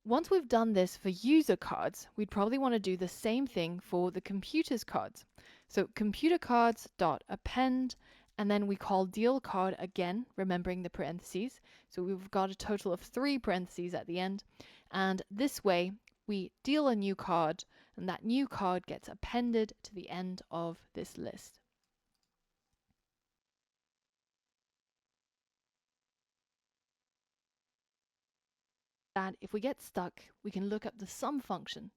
Once we've done this for user cards, we'd probably want to do the same thing for the computer's cards. So computer cards dot append, and then we call deal card again, remembering the parentheses. So we've got a total of 3 parentheses at the end. And this way, we deal a new card, and that new card gets appended to the end of this list. That if we get stuck, we can look up the sum function.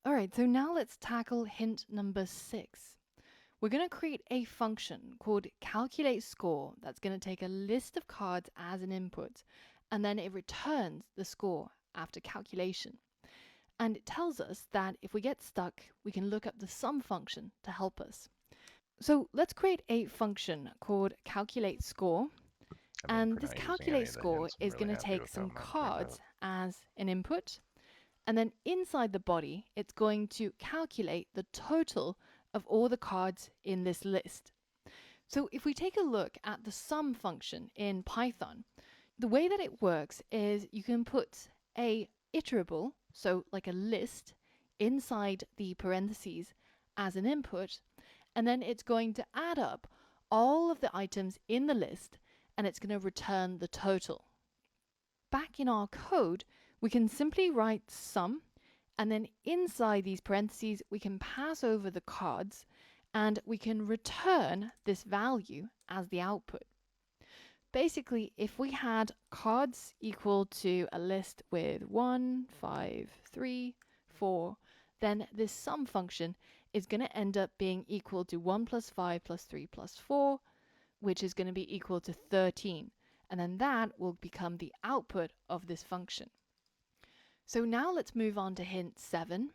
Alright, so now let's tackle hint number 6. We're going to create a function called calculate score that's going to take a list of cards as an input, and then it returns the score after calculation. And it tells us that if we get stuck, we can look up the sum function to help us. So let's create a function called calculate score. And this calculate score is going to take some cards as an input. And then inside the body, it's going to calculate the total of all the cards in this list. So if we take a look at the sum function in Python, the way that it works is you can put a iterable, so like a list, inside the parentheses as an input, and then it's going to add up all of the items in the list and it's going to return the total. Back in our code, we can simply write sum, and then inside these parentheses we can pass over the cards and we can return this value as the output. Basically, if we had cards equal to a list with 1, 5, 3, 4, then this sum function is going to end up being equal to 1 plus 5 plus 3 plus 4, which is going to be equal to 13. And then that will become the output of this function. So now let's move on to hint 7.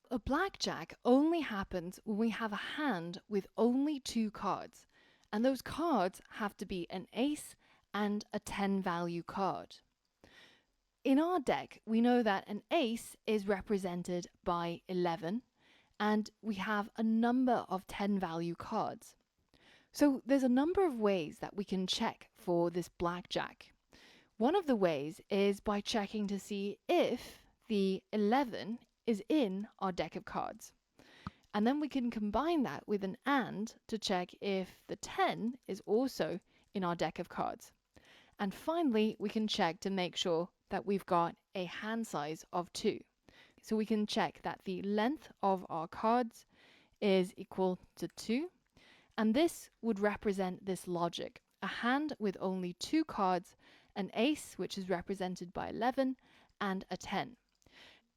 A blackjack only happens when we have a hand with only 2 cards. And those cards have to be an ace and a 10 value card. In our deck, we know that an ace is represented by 11, and we have a number of 10 value cards. So there's a number of ways that we can check for this blackjack. One of the ways is by checking to see if the 11 is in our deck of cards. And then we can combine that with an and to check if the 10 is also in our deck of cards. And finally, we can check to make sure that we've got a hand size of 2. So we can check that the length of our cards is equal to 2. And this would represent this logic: a hand with only 2 cards, an ace, which is represented by 11, and a 10.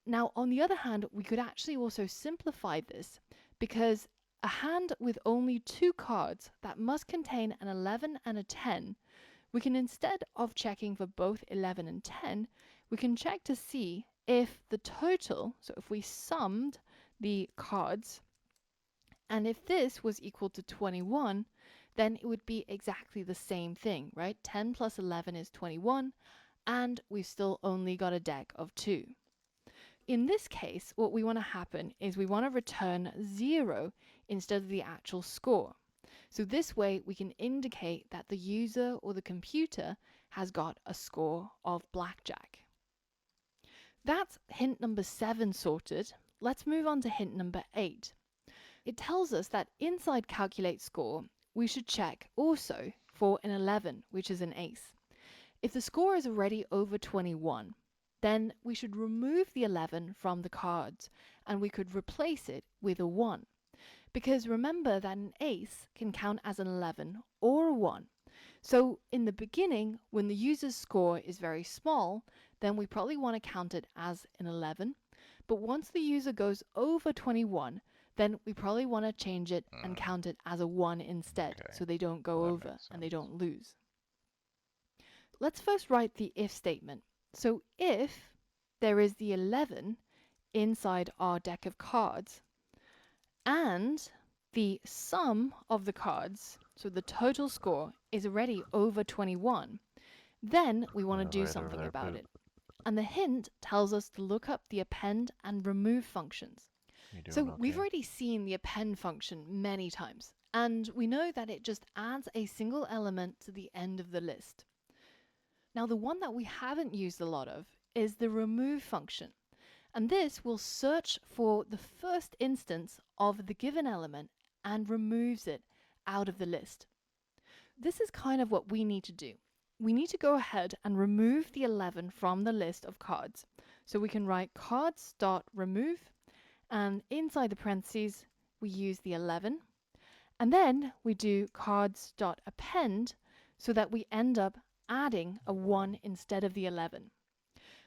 Now, on the other hand, we could actually also simplify this, because a hand with only 2 cards that must contain an 11 and a 10, we can, instead of checking for both 11 and 10, we can check to see if the total, so if we summed the cards, and if this was equal to 21, then it would be exactly the same thing, right? 10 plus 11 is 21, and we've still only got a deck of 2. In this case, what we want to happen is we want to return 0 instead of the actual score. So this way we can indicate that the user or the computer has got a score of blackjack. That's hint number 7 sorted. Let's move on to hint number 8. It tells us that inside calculate score, we should check also for an 11, which is an ace. If the score is already over 21, then we should remove the 11 from the cards and we could replace it with a 1. Because remember that an ace can count as an 11 or a 1. So in the beginning, when the user's score is very small, then we probably want to count it as an 11. But once the user goes over 21, then we probably want to change it and count it as a 1 instead, Okay. so they don't go That over makes and they sense. don't lose. Let's first write the if statement. So if there is the 11 inside our deck of cards, and the sum of the cards, so the total score, is already over 21, then we want to do Alright, something alright, about but it. And the hint tells us to look up the append and remove functions. you doing So we've okay? already seen the append function many times, and we know that it just adds a single element to the end of the list. Now, the one that we haven't used a lot of is the remove function. And this will search for the first instance of the given element and removes it out of the list. This is kind of what we need to do. We need to go ahead and remove the 11 from the list of cards. So we can write cards.remove, and inside the parentheses we use the 11, and then we do cards.append so that we end up adding a 1 instead of the 11.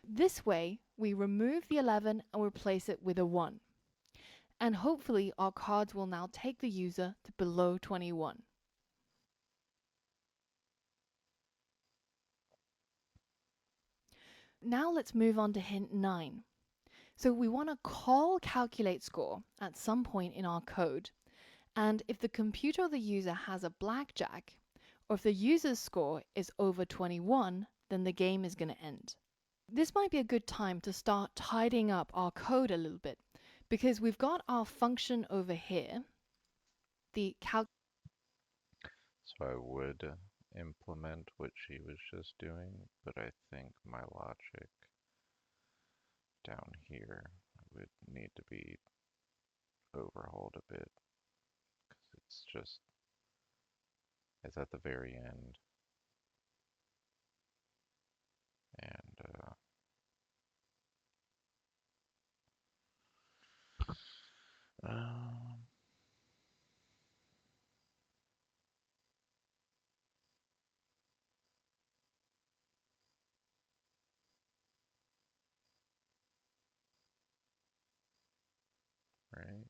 This way, we remove the 11 and replace it with a 1. And hopefully our cards will now take the user to below 21. Now let's move on to hint 9. So we want to call calculate score at some point in our code. And if the computer or the user has a blackjack, or if the user's score is over 21, then the game is going to end. This might be a good time to start tidying up our code a little bit, because we've got our function over here, the So I would implement what she was just doing, but I think my logic down here would need to be overhauled a bit because it's at the very end, and um, right,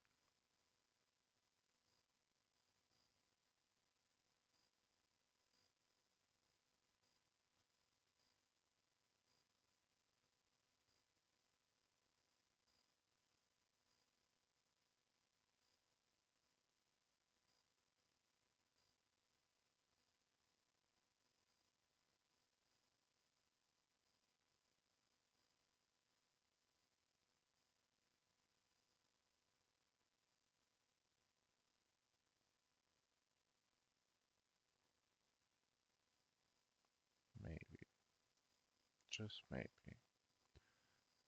maybe, just maybe,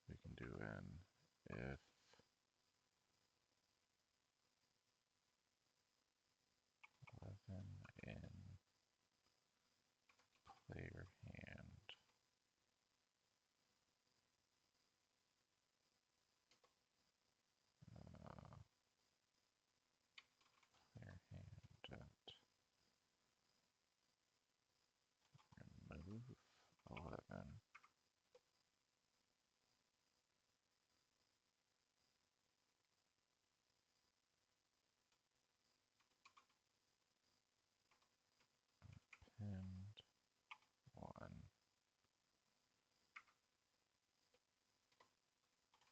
we can do an if 11 in player hand, uh, player hand remove 11 pinned 1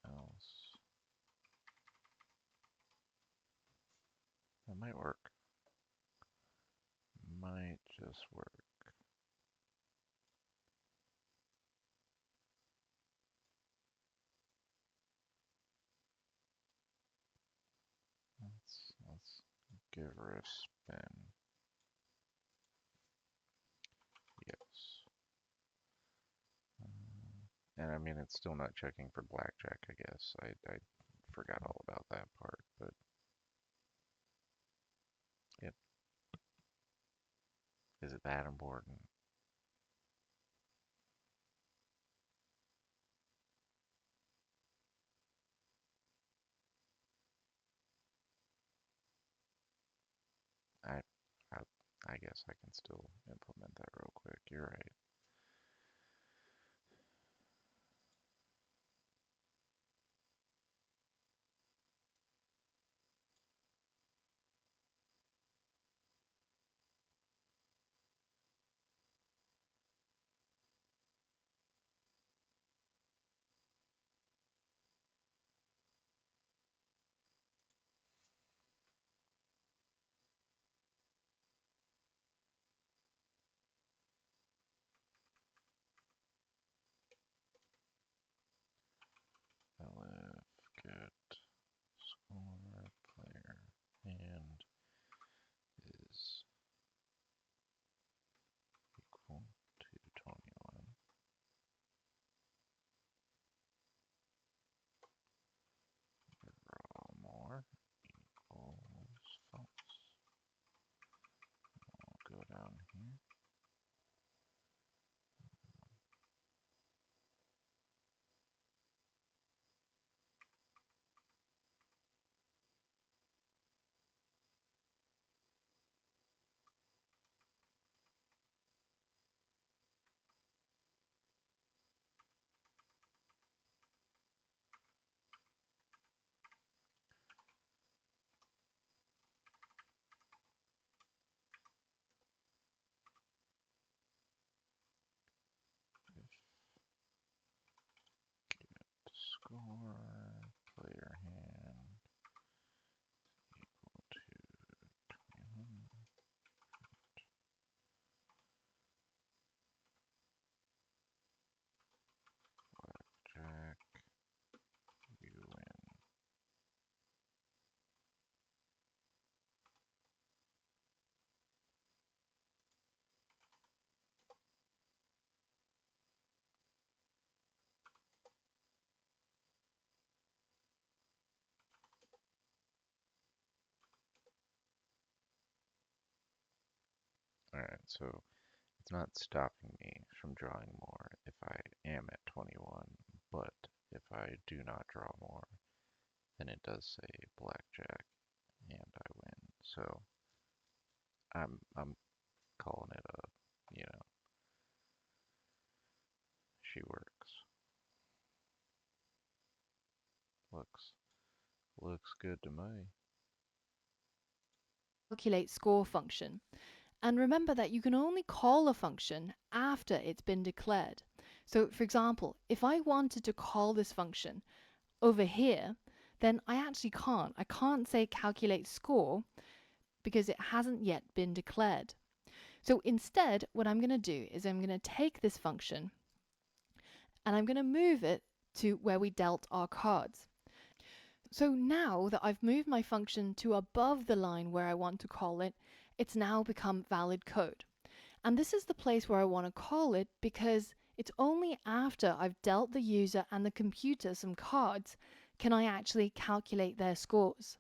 else. That might work. Might just work. Let's give her a spin. Yes. And I mean, it's still not checking for blackjack, I guess. I forgot all about that part, but it is it that important? I, I, I guess I can still implement that real quick. You're right. LF get score player hand is equal to 21. Draw more equals false. I'll go down here. If score player hand equal to 21, Jack, you win. Alright, so it's not stopping me from drawing more if I am at 21, but if I do not draw more, then it does say blackjack and I win. So I'm calling it a, you know, she works. Looks looks good to me. Calculate score function. And remember that you can only call a function after it's been declared. So for example, if I wanted to call this function over here, then I actually can't. I can't say calculate score because it hasn't yet been declared. So instead, what I'm going to do is I'm going to take this function and I'm going to move it to where we dealt our cards. So now that I've moved my function to above the line where I want to call it, it's now become valid code. And this is the place where I want to call it because it's only after I've dealt the user and the computer some cards can I actually calculate their scores.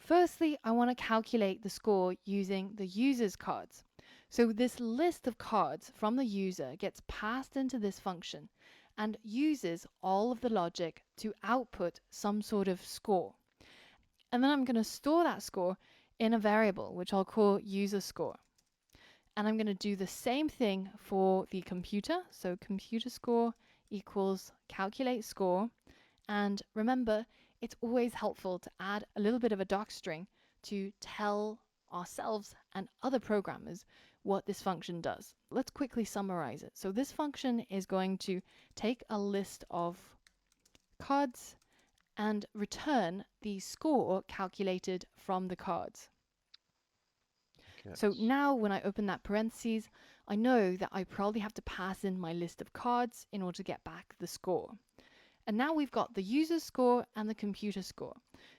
Firstly, I want to calculate the score using the user's cards. So this list of cards from the user gets passed into this function and uses all of the logic to output some sort of score. And then I'm going to store that score in a variable, which I'll call user score. And I'm going to do the same thing for the computer. So computer score equals calculate score. And remember, it's always helpful to add a little bit of a docstring to tell ourselves and other programmers what this function does. Let's quickly summarize it. So this function is going to take a list of cards and return the score calculated from the cards. So Guess. now when I open that parentheses, I know that I probably have to pass in my list of cards in order to get back the score. And now we've got the user's score and the computer score.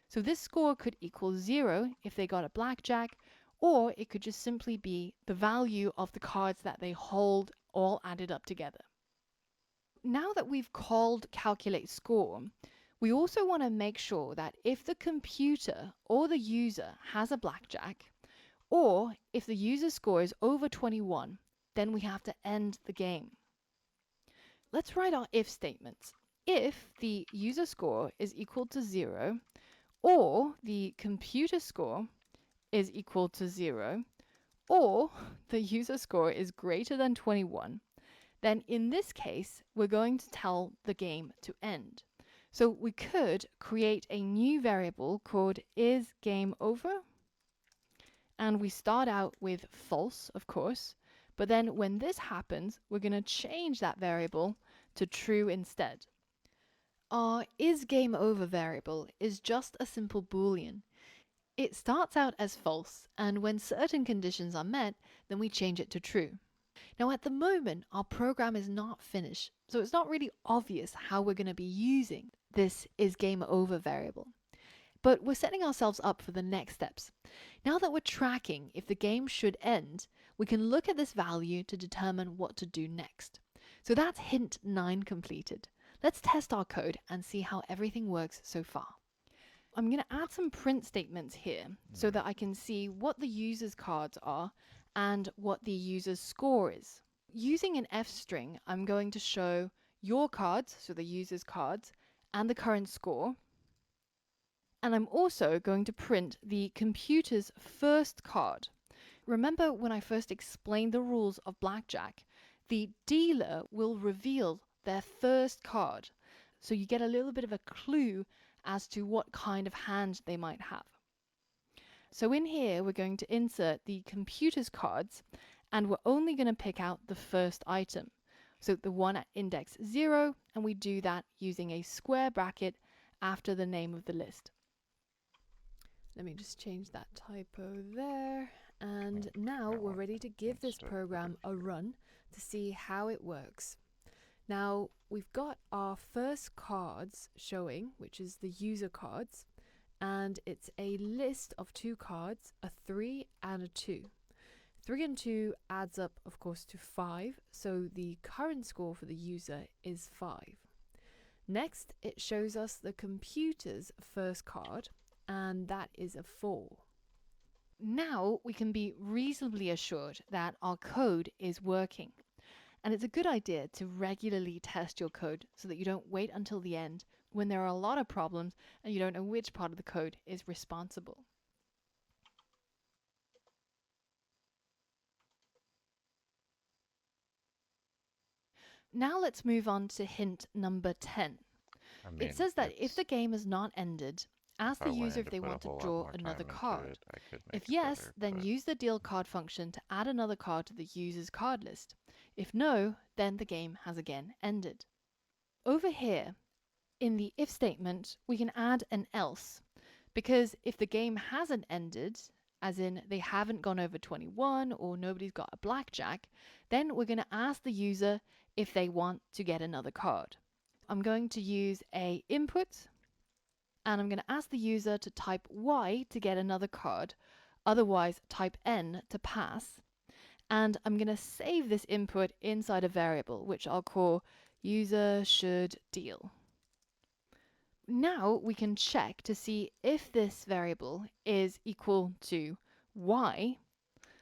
So this score could equal 0 if they got a blackjack, or it could just simply be the value of the cards that they hold all added up together. Now that we've called calculate score, we also want to make sure that if the computer or the user has a blackjack, or if the user score is over 21, then we have to end the game. Let's write our if statements. If the user score is equal to 0, or the computer score is equal to 0, or the user score is greater than 21, then in this case, we're going to tell the game to end. So we could create a new variable called isGameOver, and we start out with false, of course, but then when this happens, we're going to change that variable to true instead. Our isGameOver variable is just a simple boolean. It starts out as false, and when certain conditions are met, then we change it to true. Now at the moment, our program is not finished, so it's not really obvious how we're going to be using this isGameOver variable. But we're setting ourselves up for the next steps. Now that we're tracking if the game should end, we can look at this value to determine what to do next. So that's hint 9 completed. Let's test our code and see how everything works so far. I'm going to add some print statements here so that I can see what the user's cards are and what the user's score is. Using an F string, I'm going to show your cards, so the user's cards, and the current score. And I'm also going to print the computer's first card. Remember when I first explained the rules of blackjack, the dealer will reveal their first card. So you get a little bit of a clue as to what kind of hand they might have. So in here, we're going to insert the computer's cards, and we're only going to pick out the first item. So the one at index 0, and we do that using a square bracket after the name of the list. Let me just change that typo there. And now we're ready to give this program a run to see how it works. Now we've got our first cards showing, which is the user cards, and it's a list of 2 cards, a 3 and a 2. 3 and 2 adds up, of course, to 5, so the current score for the user is 5. Next, it shows us the computer's first card, and that is a 4. Now we can be reasonably assured that our code is working. And it's a good idea to regularly test your code so that you don't wait until the end when there are a lot of problems and you don't know which part of the code is responsible. Now let's move on to hint number 10. I It mean, says that if the game is not ended, if ask I the user wanted if to they put a want to whole lot draw more another time into card. it, I could make If it yes, better, then but use the deal card function to add another card to the user's card list. If no, then the game has again ended. Over here, in the if statement, we can add an else, because if the game hasn't ended, as in they haven't gone over 21 or nobody's got a blackjack, then we're going to ask the user if they want to get another card. I'm going to use a input and I'm going to ask the user to type Y to get another card, otherwise type N to pass. And I'm going to save this input inside a variable, which I'll call user should deal. Now we can check to see if this variable is equal to Y.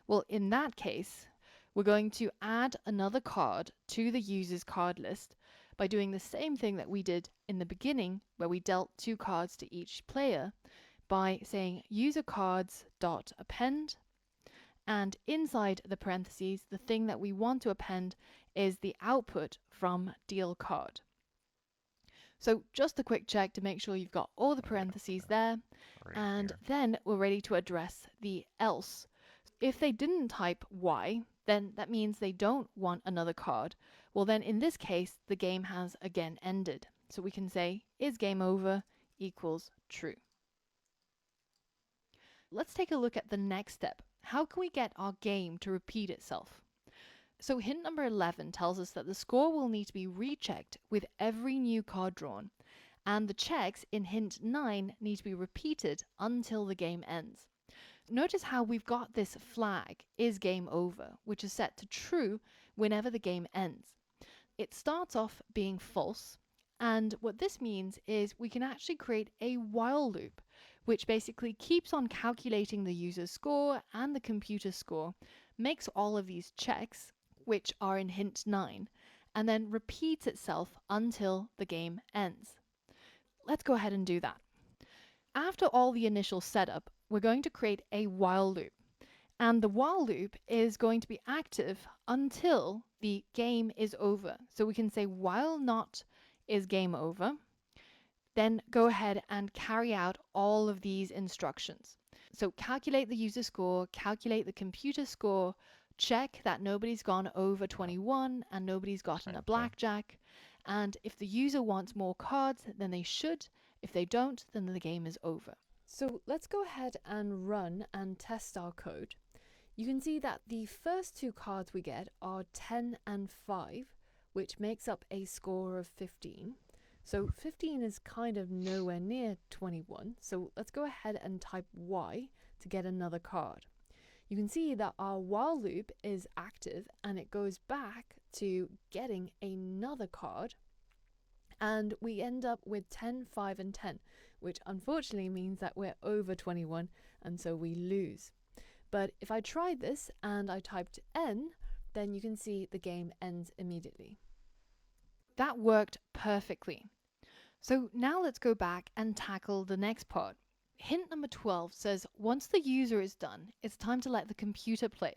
Well, in that case, we're going to add another card to the user's card list by doing the same thing that we did in the beginning, where we dealt 2 cards to each player, by saying user cards dot append, and inside the parentheses, the thing that we want to append is the output from deal card. So just a quick check to make sure you've got all the parentheses there, right and here. then we're ready to address the else. If they didn't type Y, then that means they don't want another card. Well, then in this case, the game has again ended. So we can say is game over equals true. Let's take a look at the next step. How can we get our game to repeat itself? So hint number 11 tells us that the score will need to be rechecked with every new card drawn, and the checks in hint 9 need to be repeated until the game ends. Notice how we've got this flag is game over, which is set to true whenever the game ends. It starts off being false, and what this means is we can actually create a while loop, which basically keeps on calculating the user's score and the computer score, makes all of these checks, which are in hint 9, and then repeats itself until the game ends. Let's go ahead and do that. After all the initial setup, we're going to create a while loop. And the while loop is going to be active until the game is over. So we can say while not is game over, then go ahead and carry out all of these instructions. So calculate the user score, calculate the computer score, check that nobody's gone over 21 and nobody's gotten a Same thing. blackjack. And if the user wants more cards, then they should. If they don't, then the game is over. So let's go ahead and run and test our code. You can see that the first 2 cards we get are 10 and 5, which makes up a score of 15. So 15 is kind of nowhere near 21. So let's go ahead and type Y to get another card. You can see that our while loop is active and it goes back to getting another card. And we end up with 10, 5, and 10, which unfortunately means that we're over 21 and so we lose. But if I tried this and I typed N, then you can see the game ends immediately. That worked perfectly. So now let's go back and tackle the next part. Hint number 12 says once the user is done, it's time to let the computer play.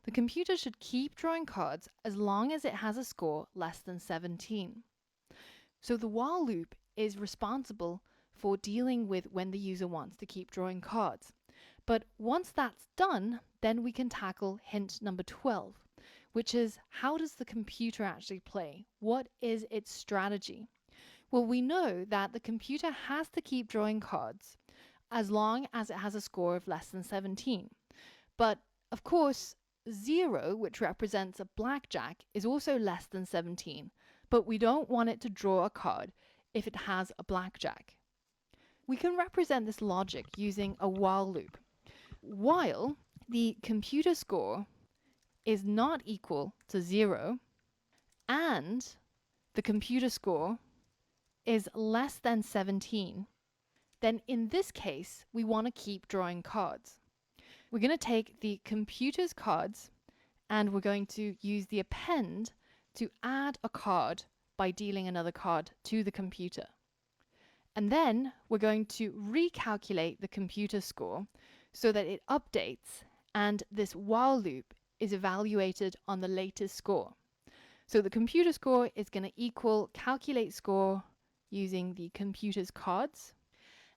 The computer should keep drawing cards as long as it has a score less than 17. So the while loop is responsible for dealing with when the user wants to keep drawing cards. But once that's done, then we can tackle hint number 12, which is how does the computer actually play? What is its strategy? Well, we know that the computer has to keep drawing cards as long as it has a score of less than 17. But of course, 0, which represents a blackjack, is also less than 17, but we don't want it to draw a card if it has a blackjack. We can represent this logic using a while loop. While the computer score is not equal to 0 and the computer score is less than 17, then in this case, we want to keep drawing cards. we're going to take the computer's cards and we're going to use the append to add a card by dealing another card to the computer. And then we're going to recalculate the computer score so that it updates and this while loop is evaluated on the latest score. So the computer score is going to equal calculate score using the computer's cards.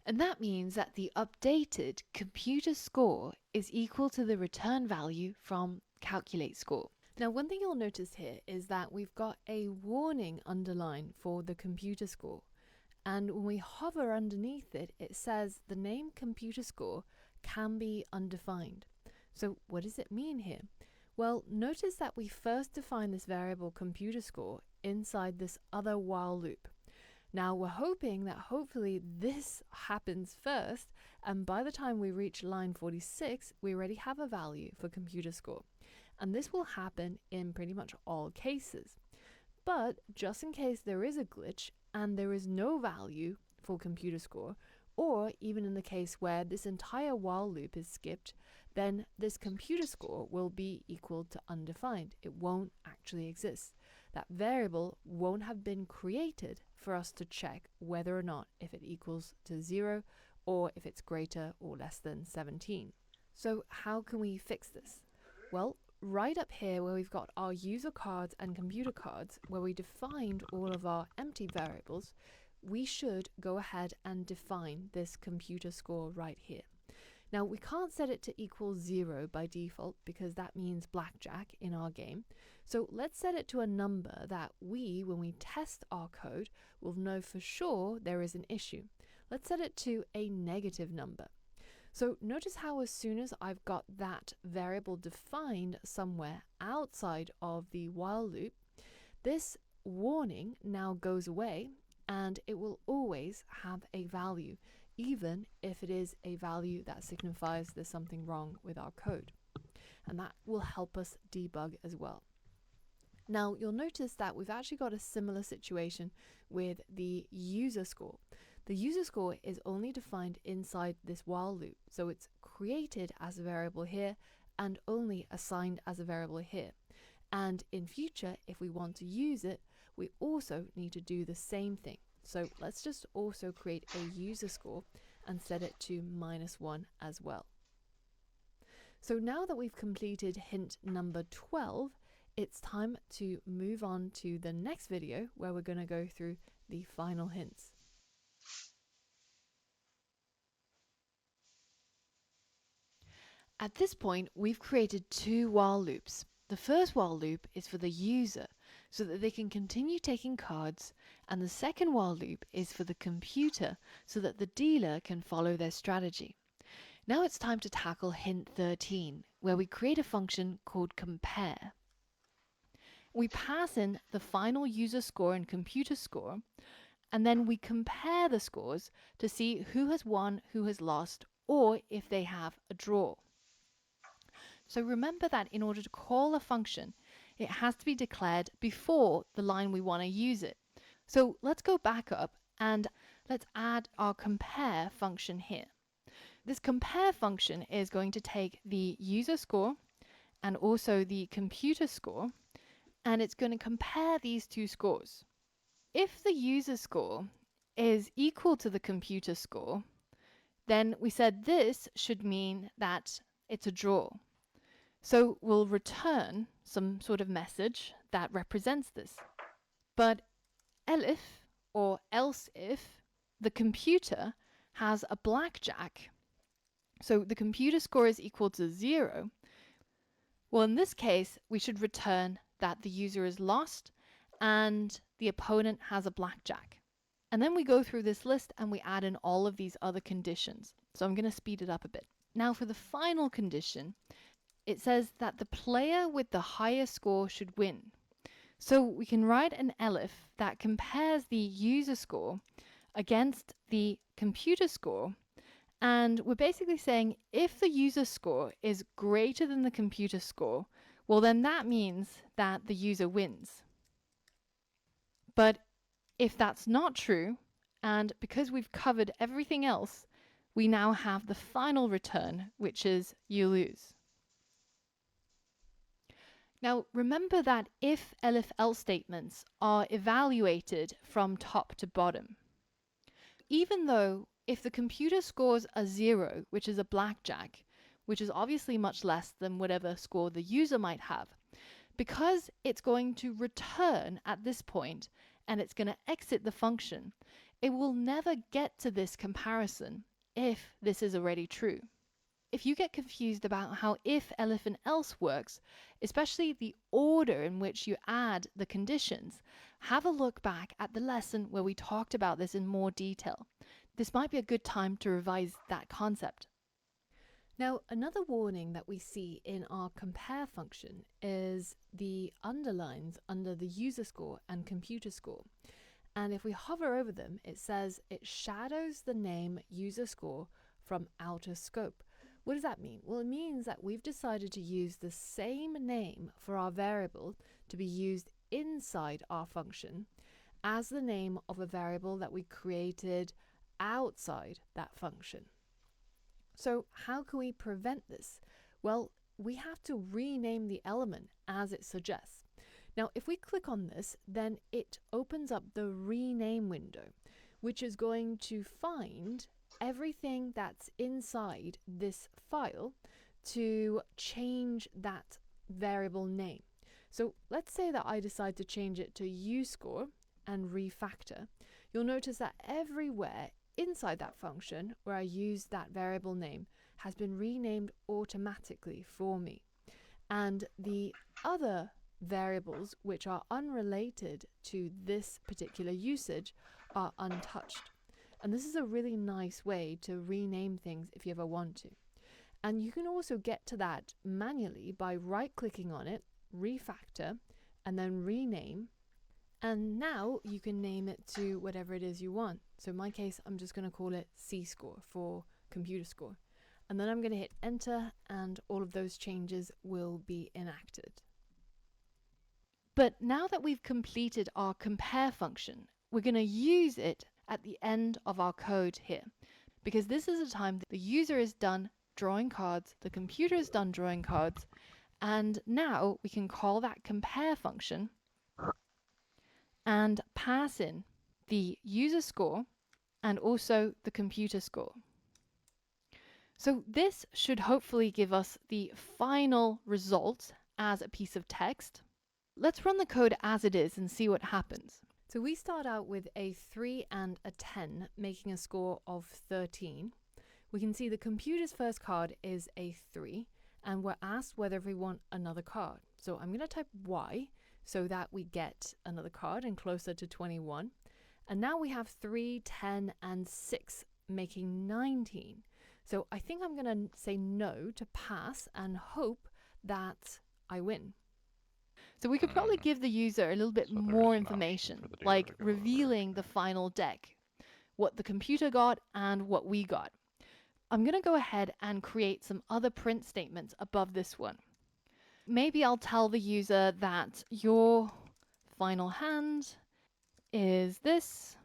And that means that the updated computer score is equal to the return value from calculate score. Now, one thing you'll notice here is that we've got a warning underline for the computer score. And when we hover underneath it, it says the name computer score can be undefined. So what does it mean here? Well, notice that we first define this variable computer score inside this other while loop. Now we're hoping that hopefully this happens first, and by the time we reach line 46, we already have a value for computer score. And this will happen in pretty much all cases. But just in case there is a glitch and there is no value for computer score, or even in the case where this entire while loop is skipped, then this computer score will be equal to undefined. It won't actually exist. That variable won't have been created for us to check whether or not if it equals to 0 or if it's greater or less than 17. So how can we fix this? Well, right up here where we've got our user cards and computer cards, where we defined all of our empty variables, we should go ahead and define this computer score right here. Now, we can't set it to equal 0 by default because that means blackjack in our game. So let's set it to a number that we, when we test our code, will know for sure there is an issue. Let's set it to a negative number. So notice how as soon as I've got that variable defined somewhere outside of the while loop, this warning now goes away and it will always have a value, even if it is a value that signifies there's something wrong with our code. And that will help us debug as well. Now you'll notice that we've actually got a similar situation with the user score. The user score is only defined inside this while loop, so it's created as a variable here and only assigned as a variable here. And in future, if we want to use it, we also need to do the same thing. So let's just also create a user score and set it to -1 as well. So now that we've completed hint number 12, it's time to move on to the next video where we're going to go through the final hints. At this point, we've created two while loops. The first while loop is for the user, so that they can continue taking cards, and the second while loop is for the computer, so that the dealer can follow their strategy. Now it's time to tackle hint 13, where we create a function called compare. We pass in the final user score and computer score, and then we compare the scores to see who has won, who has lost, or if they have a draw. So remember that in order to call a function, it has to be declared before the line we want to use it. So let's go back up and let's add our compare function here. This compare function is going to take the user score and also the computer score, and it's going to compare these two scores. If the user score is equal to the computer score, then we said this should mean that it's a draw. So we'll return some sort of message that represents this. But elif, or else if, the computer has a blackjack, so the computer score is equal to 0, well, in this case, we should return that the user is lost and the opponent has a blackjack. And then we go through this list and we add in all of these other conditions. So I'm going to speed it up a bit. Now for the final condition, it says that the player with the highest score should win. So we can write an elif that compares the user score against the computer score, and we're basically saying if the user score is greater than the computer score, well then that means that the user wins. But if that's not true, and because we've covered everything else, we now have the final return, which is you lose. Now, remember that if, elif, else statements are evaluated from top to bottom. Even though if the computer scores a 0, which is a blackjack, which is obviously much less than whatever score the user might have, because it's going to return at this point and it's going to exit the function, it will never get to this comparison if this is already true. If you get confused about how if, elif, and else works, especially the order in which you add the conditions, have a look back at the lesson where we talked about this in more detail. This might be a good time to revise that concept. Now, another warning that we see in our compare function is the underlines under the user score and computer score. And if we hover over them, it says it shadows the name user score from outer scope. What does that mean? Well, it means that we've decided to use the same name for our variable to be used inside our function as the name of a variable that we created outside that function. So how can we prevent this? Well, we have to rename the element as it suggests. Now, if we click on this, then it opens up the rename window, which is going to find everything that's inside this file to change that variable name. So let's say that I decide to change it to uscore and refactor. You'll notice that everywhere inside that function where I use that variable name has been renamed automatically for me. And the other variables which are unrelated to this particular usage are untouched. And this is a really nice way to rename things if you ever want to. And you can also get to that manually by right-clicking on it, refactor, and then rename. And now you can name it to whatever it is you want. So in my case, I'm just going to call it C-score for computer score. And then I'm going to hit enter and all of those changes will be enacted. But now that we've completed our compare function, we're going to use it at the end of our code here, because this is the time that the user is done drawing cards, the computer is done drawing cards, and now we can call that compare function and pass in the user score and also the computer score. So this should hopefully give us the final result as a piece of text. Let's run the code as it is and see what happens. So we start out with a 3 and a 10, making a score of 13. We can see the computer's first card is a 3, and we're asked whether we want another card. So I'm going to type Y so that we get another card and closer to 21. And now we have 3, 10, and 6, making 19. So I think I'm going to say no to pass and hope that I win. So we could probably give the user a little bit So there more is an option information, for the dealer like to go over revealing the here. final deck, what the computer got and what we got. I'm going to go ahead and create some other print statements above this one. Maybe I'll tell the user that your final hand is this,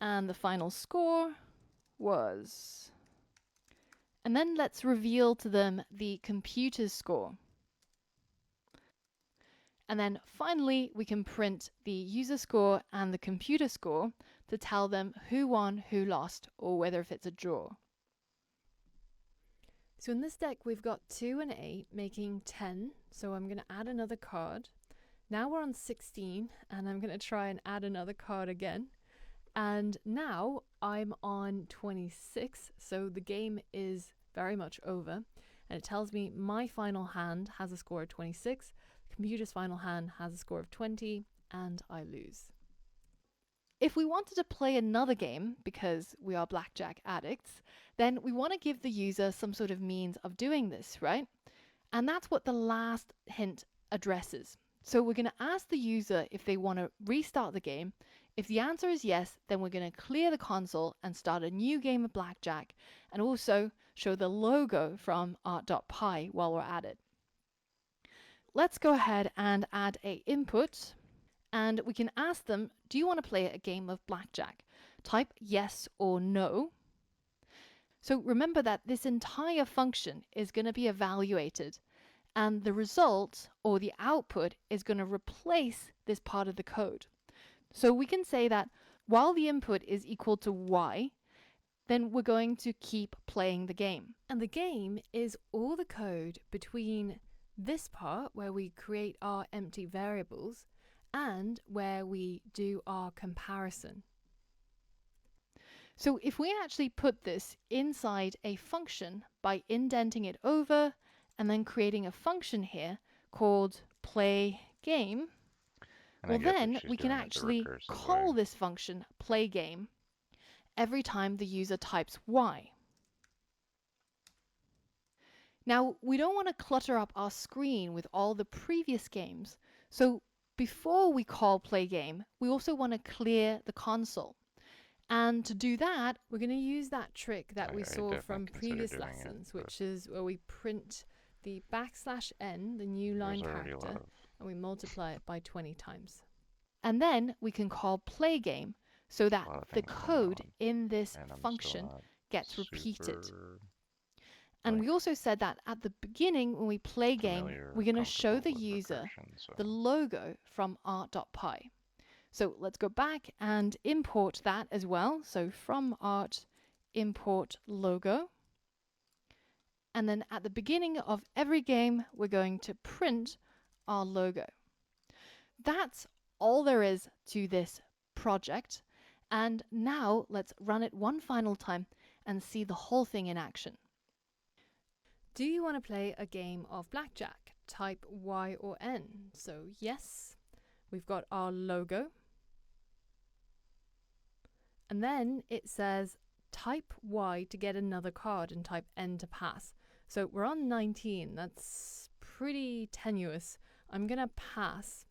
and the final score was. And then let's reveal to them the computer's score. And then finally, we can print the user score and the computer score to tell them who won, who lost, or whether if it's a draw. So in this deck, we've got 2 and 8, making 10. So I'm going to add another card. Now we're on 16, and I'm going to try and add another card again. And now I'm on 26, so the game is very much over. And it tells me my final hand has a score of 26, computer's final hand has a score of 20, and I lose. If we wanted to play another game, because we are blackjack addicts, then we want to give the user some sort of means of doing this, right? And that's what the last hint addresses. So we're going to ask the user if they want to restart the game. If the answer is yes, then we're going to clear the console and start a new game of blackjack, and also show the logo from art.py while we're at it. Let's go ahead and add a input, and we can ask them, do you want to play a game of blackjack? Type yes or no. So remember that this entire function is going to be evaluated, and the result or the output is going to replace this part of the code. So we can say that while the input is equal to y, then we're going to keep playing the game. And the game is all the code between this part where we create our empty variables and where we do our comparison. So if we actually put this inside a function by indenting it over and then creating a function here called play game, And I well get that then she's we can doing it the actually recursive call way. this function play game every time the user types y. Now, we don't want to clutter up our screen with all the previous games, so before we call play game, we also want to clear the console. And to do that, we're going to use that trick that we I saw definitely from consider previous doing it, lessons, but which is where we print the \n, the new there's line already a lot character, of and we multiply it by 20 times. And then we can call play game so that the things going code on, in this and I'm still function not gets repeated. super And like we also said that at the beginning, when we play game, familiar we're or going to show comfortable the with user recursion, so the logo from art.py. So let's go back and import that as well. So from art, import logo. And then at the beginning of every game, we're going to print our logo. That's all there is to this project. And now let's run it one final time and see the whole thing in action. Do you want to play a game of blackjack? Type Y or N. So yes, we've got our logo. And then it says type Y to get another card and type N to pass. So we're on 19. That's pretty tenuous. I'm going to pass.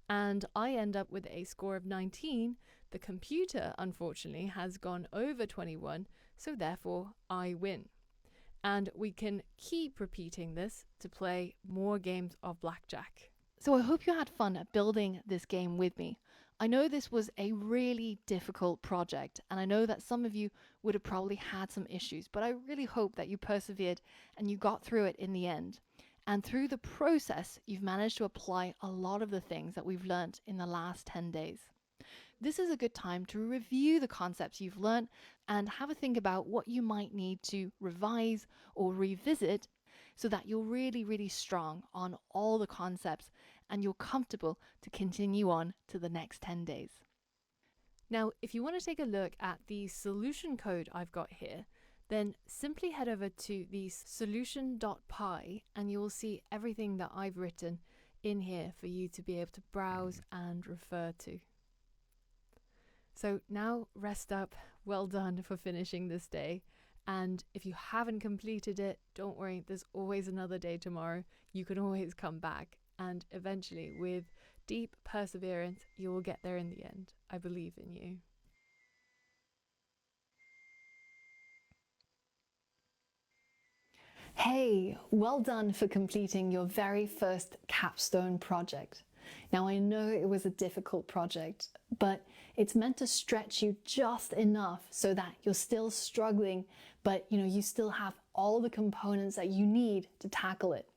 And I end up with a score of 19. The computer, unfortunately, has gone over 21. So therefore, I win. And we can keep repeating this to play more games of blackjack. So I hope you had fun at building this game with me. I know this was a really difficult project, and I know that some of you would have probably had some issues, but I really hope that you persevered and you got through it in the end. And through the process, you've managed to apply a lot of the things that we've learned in the last 10 days. This is a good time to review the concepts you've learned and have a think about what you might need to revise or revisit so that you're really, really strong on all the concepts and you're comfortable to continue on to the next 10 days. Now, if you want to take a look at the solution code I've got here, then simply head over to the solution.py and you will see everything that I've written in here for you to be able to browse and refer to. So now rest up. Well done for finishing this day. And if you haven't completed it, don't worry, there's always another day tomorrow. You can always come back. And eventually, with deep perseverance, you will get there in the end. I believe in you. Hey, well done for completing your very first capstone project. Now, I know it was a difficult project, but it's meant to stretch you just enough so that you're still struggling, but you still have all the components that you need to tackle it.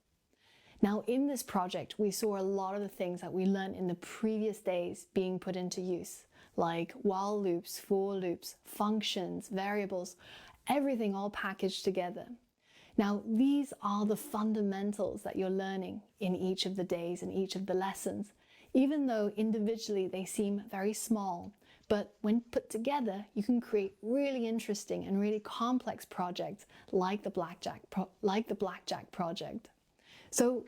Now, in this project, we saw a lot of the things that we learned in the previous days being put into use, like while loops, for loops, functions, variables, everything all packaged together. Now, these are the fundamentals that you're learning in each of the days and each of the lessons, even though individually they seem very small. But when put together, you can create really interesting and really complex projects like the Blackjack project. So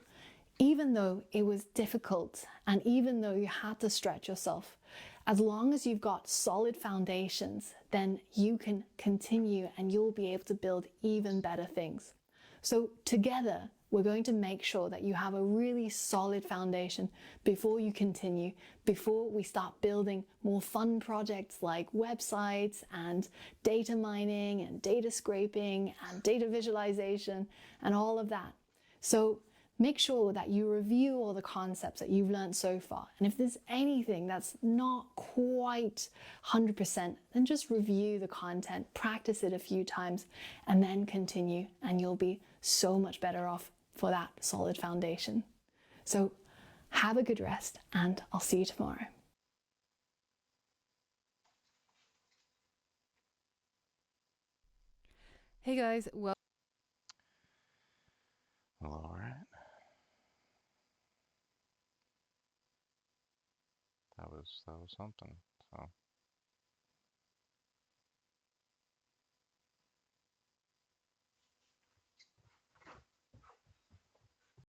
even though it was difficult and even though you had to stretch yourself, as long as you've got solid foundations, then you can continue and you'll be able to build even better things. So together, we're going to make sure that you have a really solid foundation before you continue, before we start building more fun projects like websites and data mining and data scraping and data visualization and all of that. So make sure that you review all the concepts that you've learned so far. And if there's anything that's not quite 100%, then just review the content, practice it a few times, and then continue, and you'll be so much better off for that solid foundation. So have a good rest, and I'll see you tomorrow. Hey guys, well, Well, all right. That was something. So.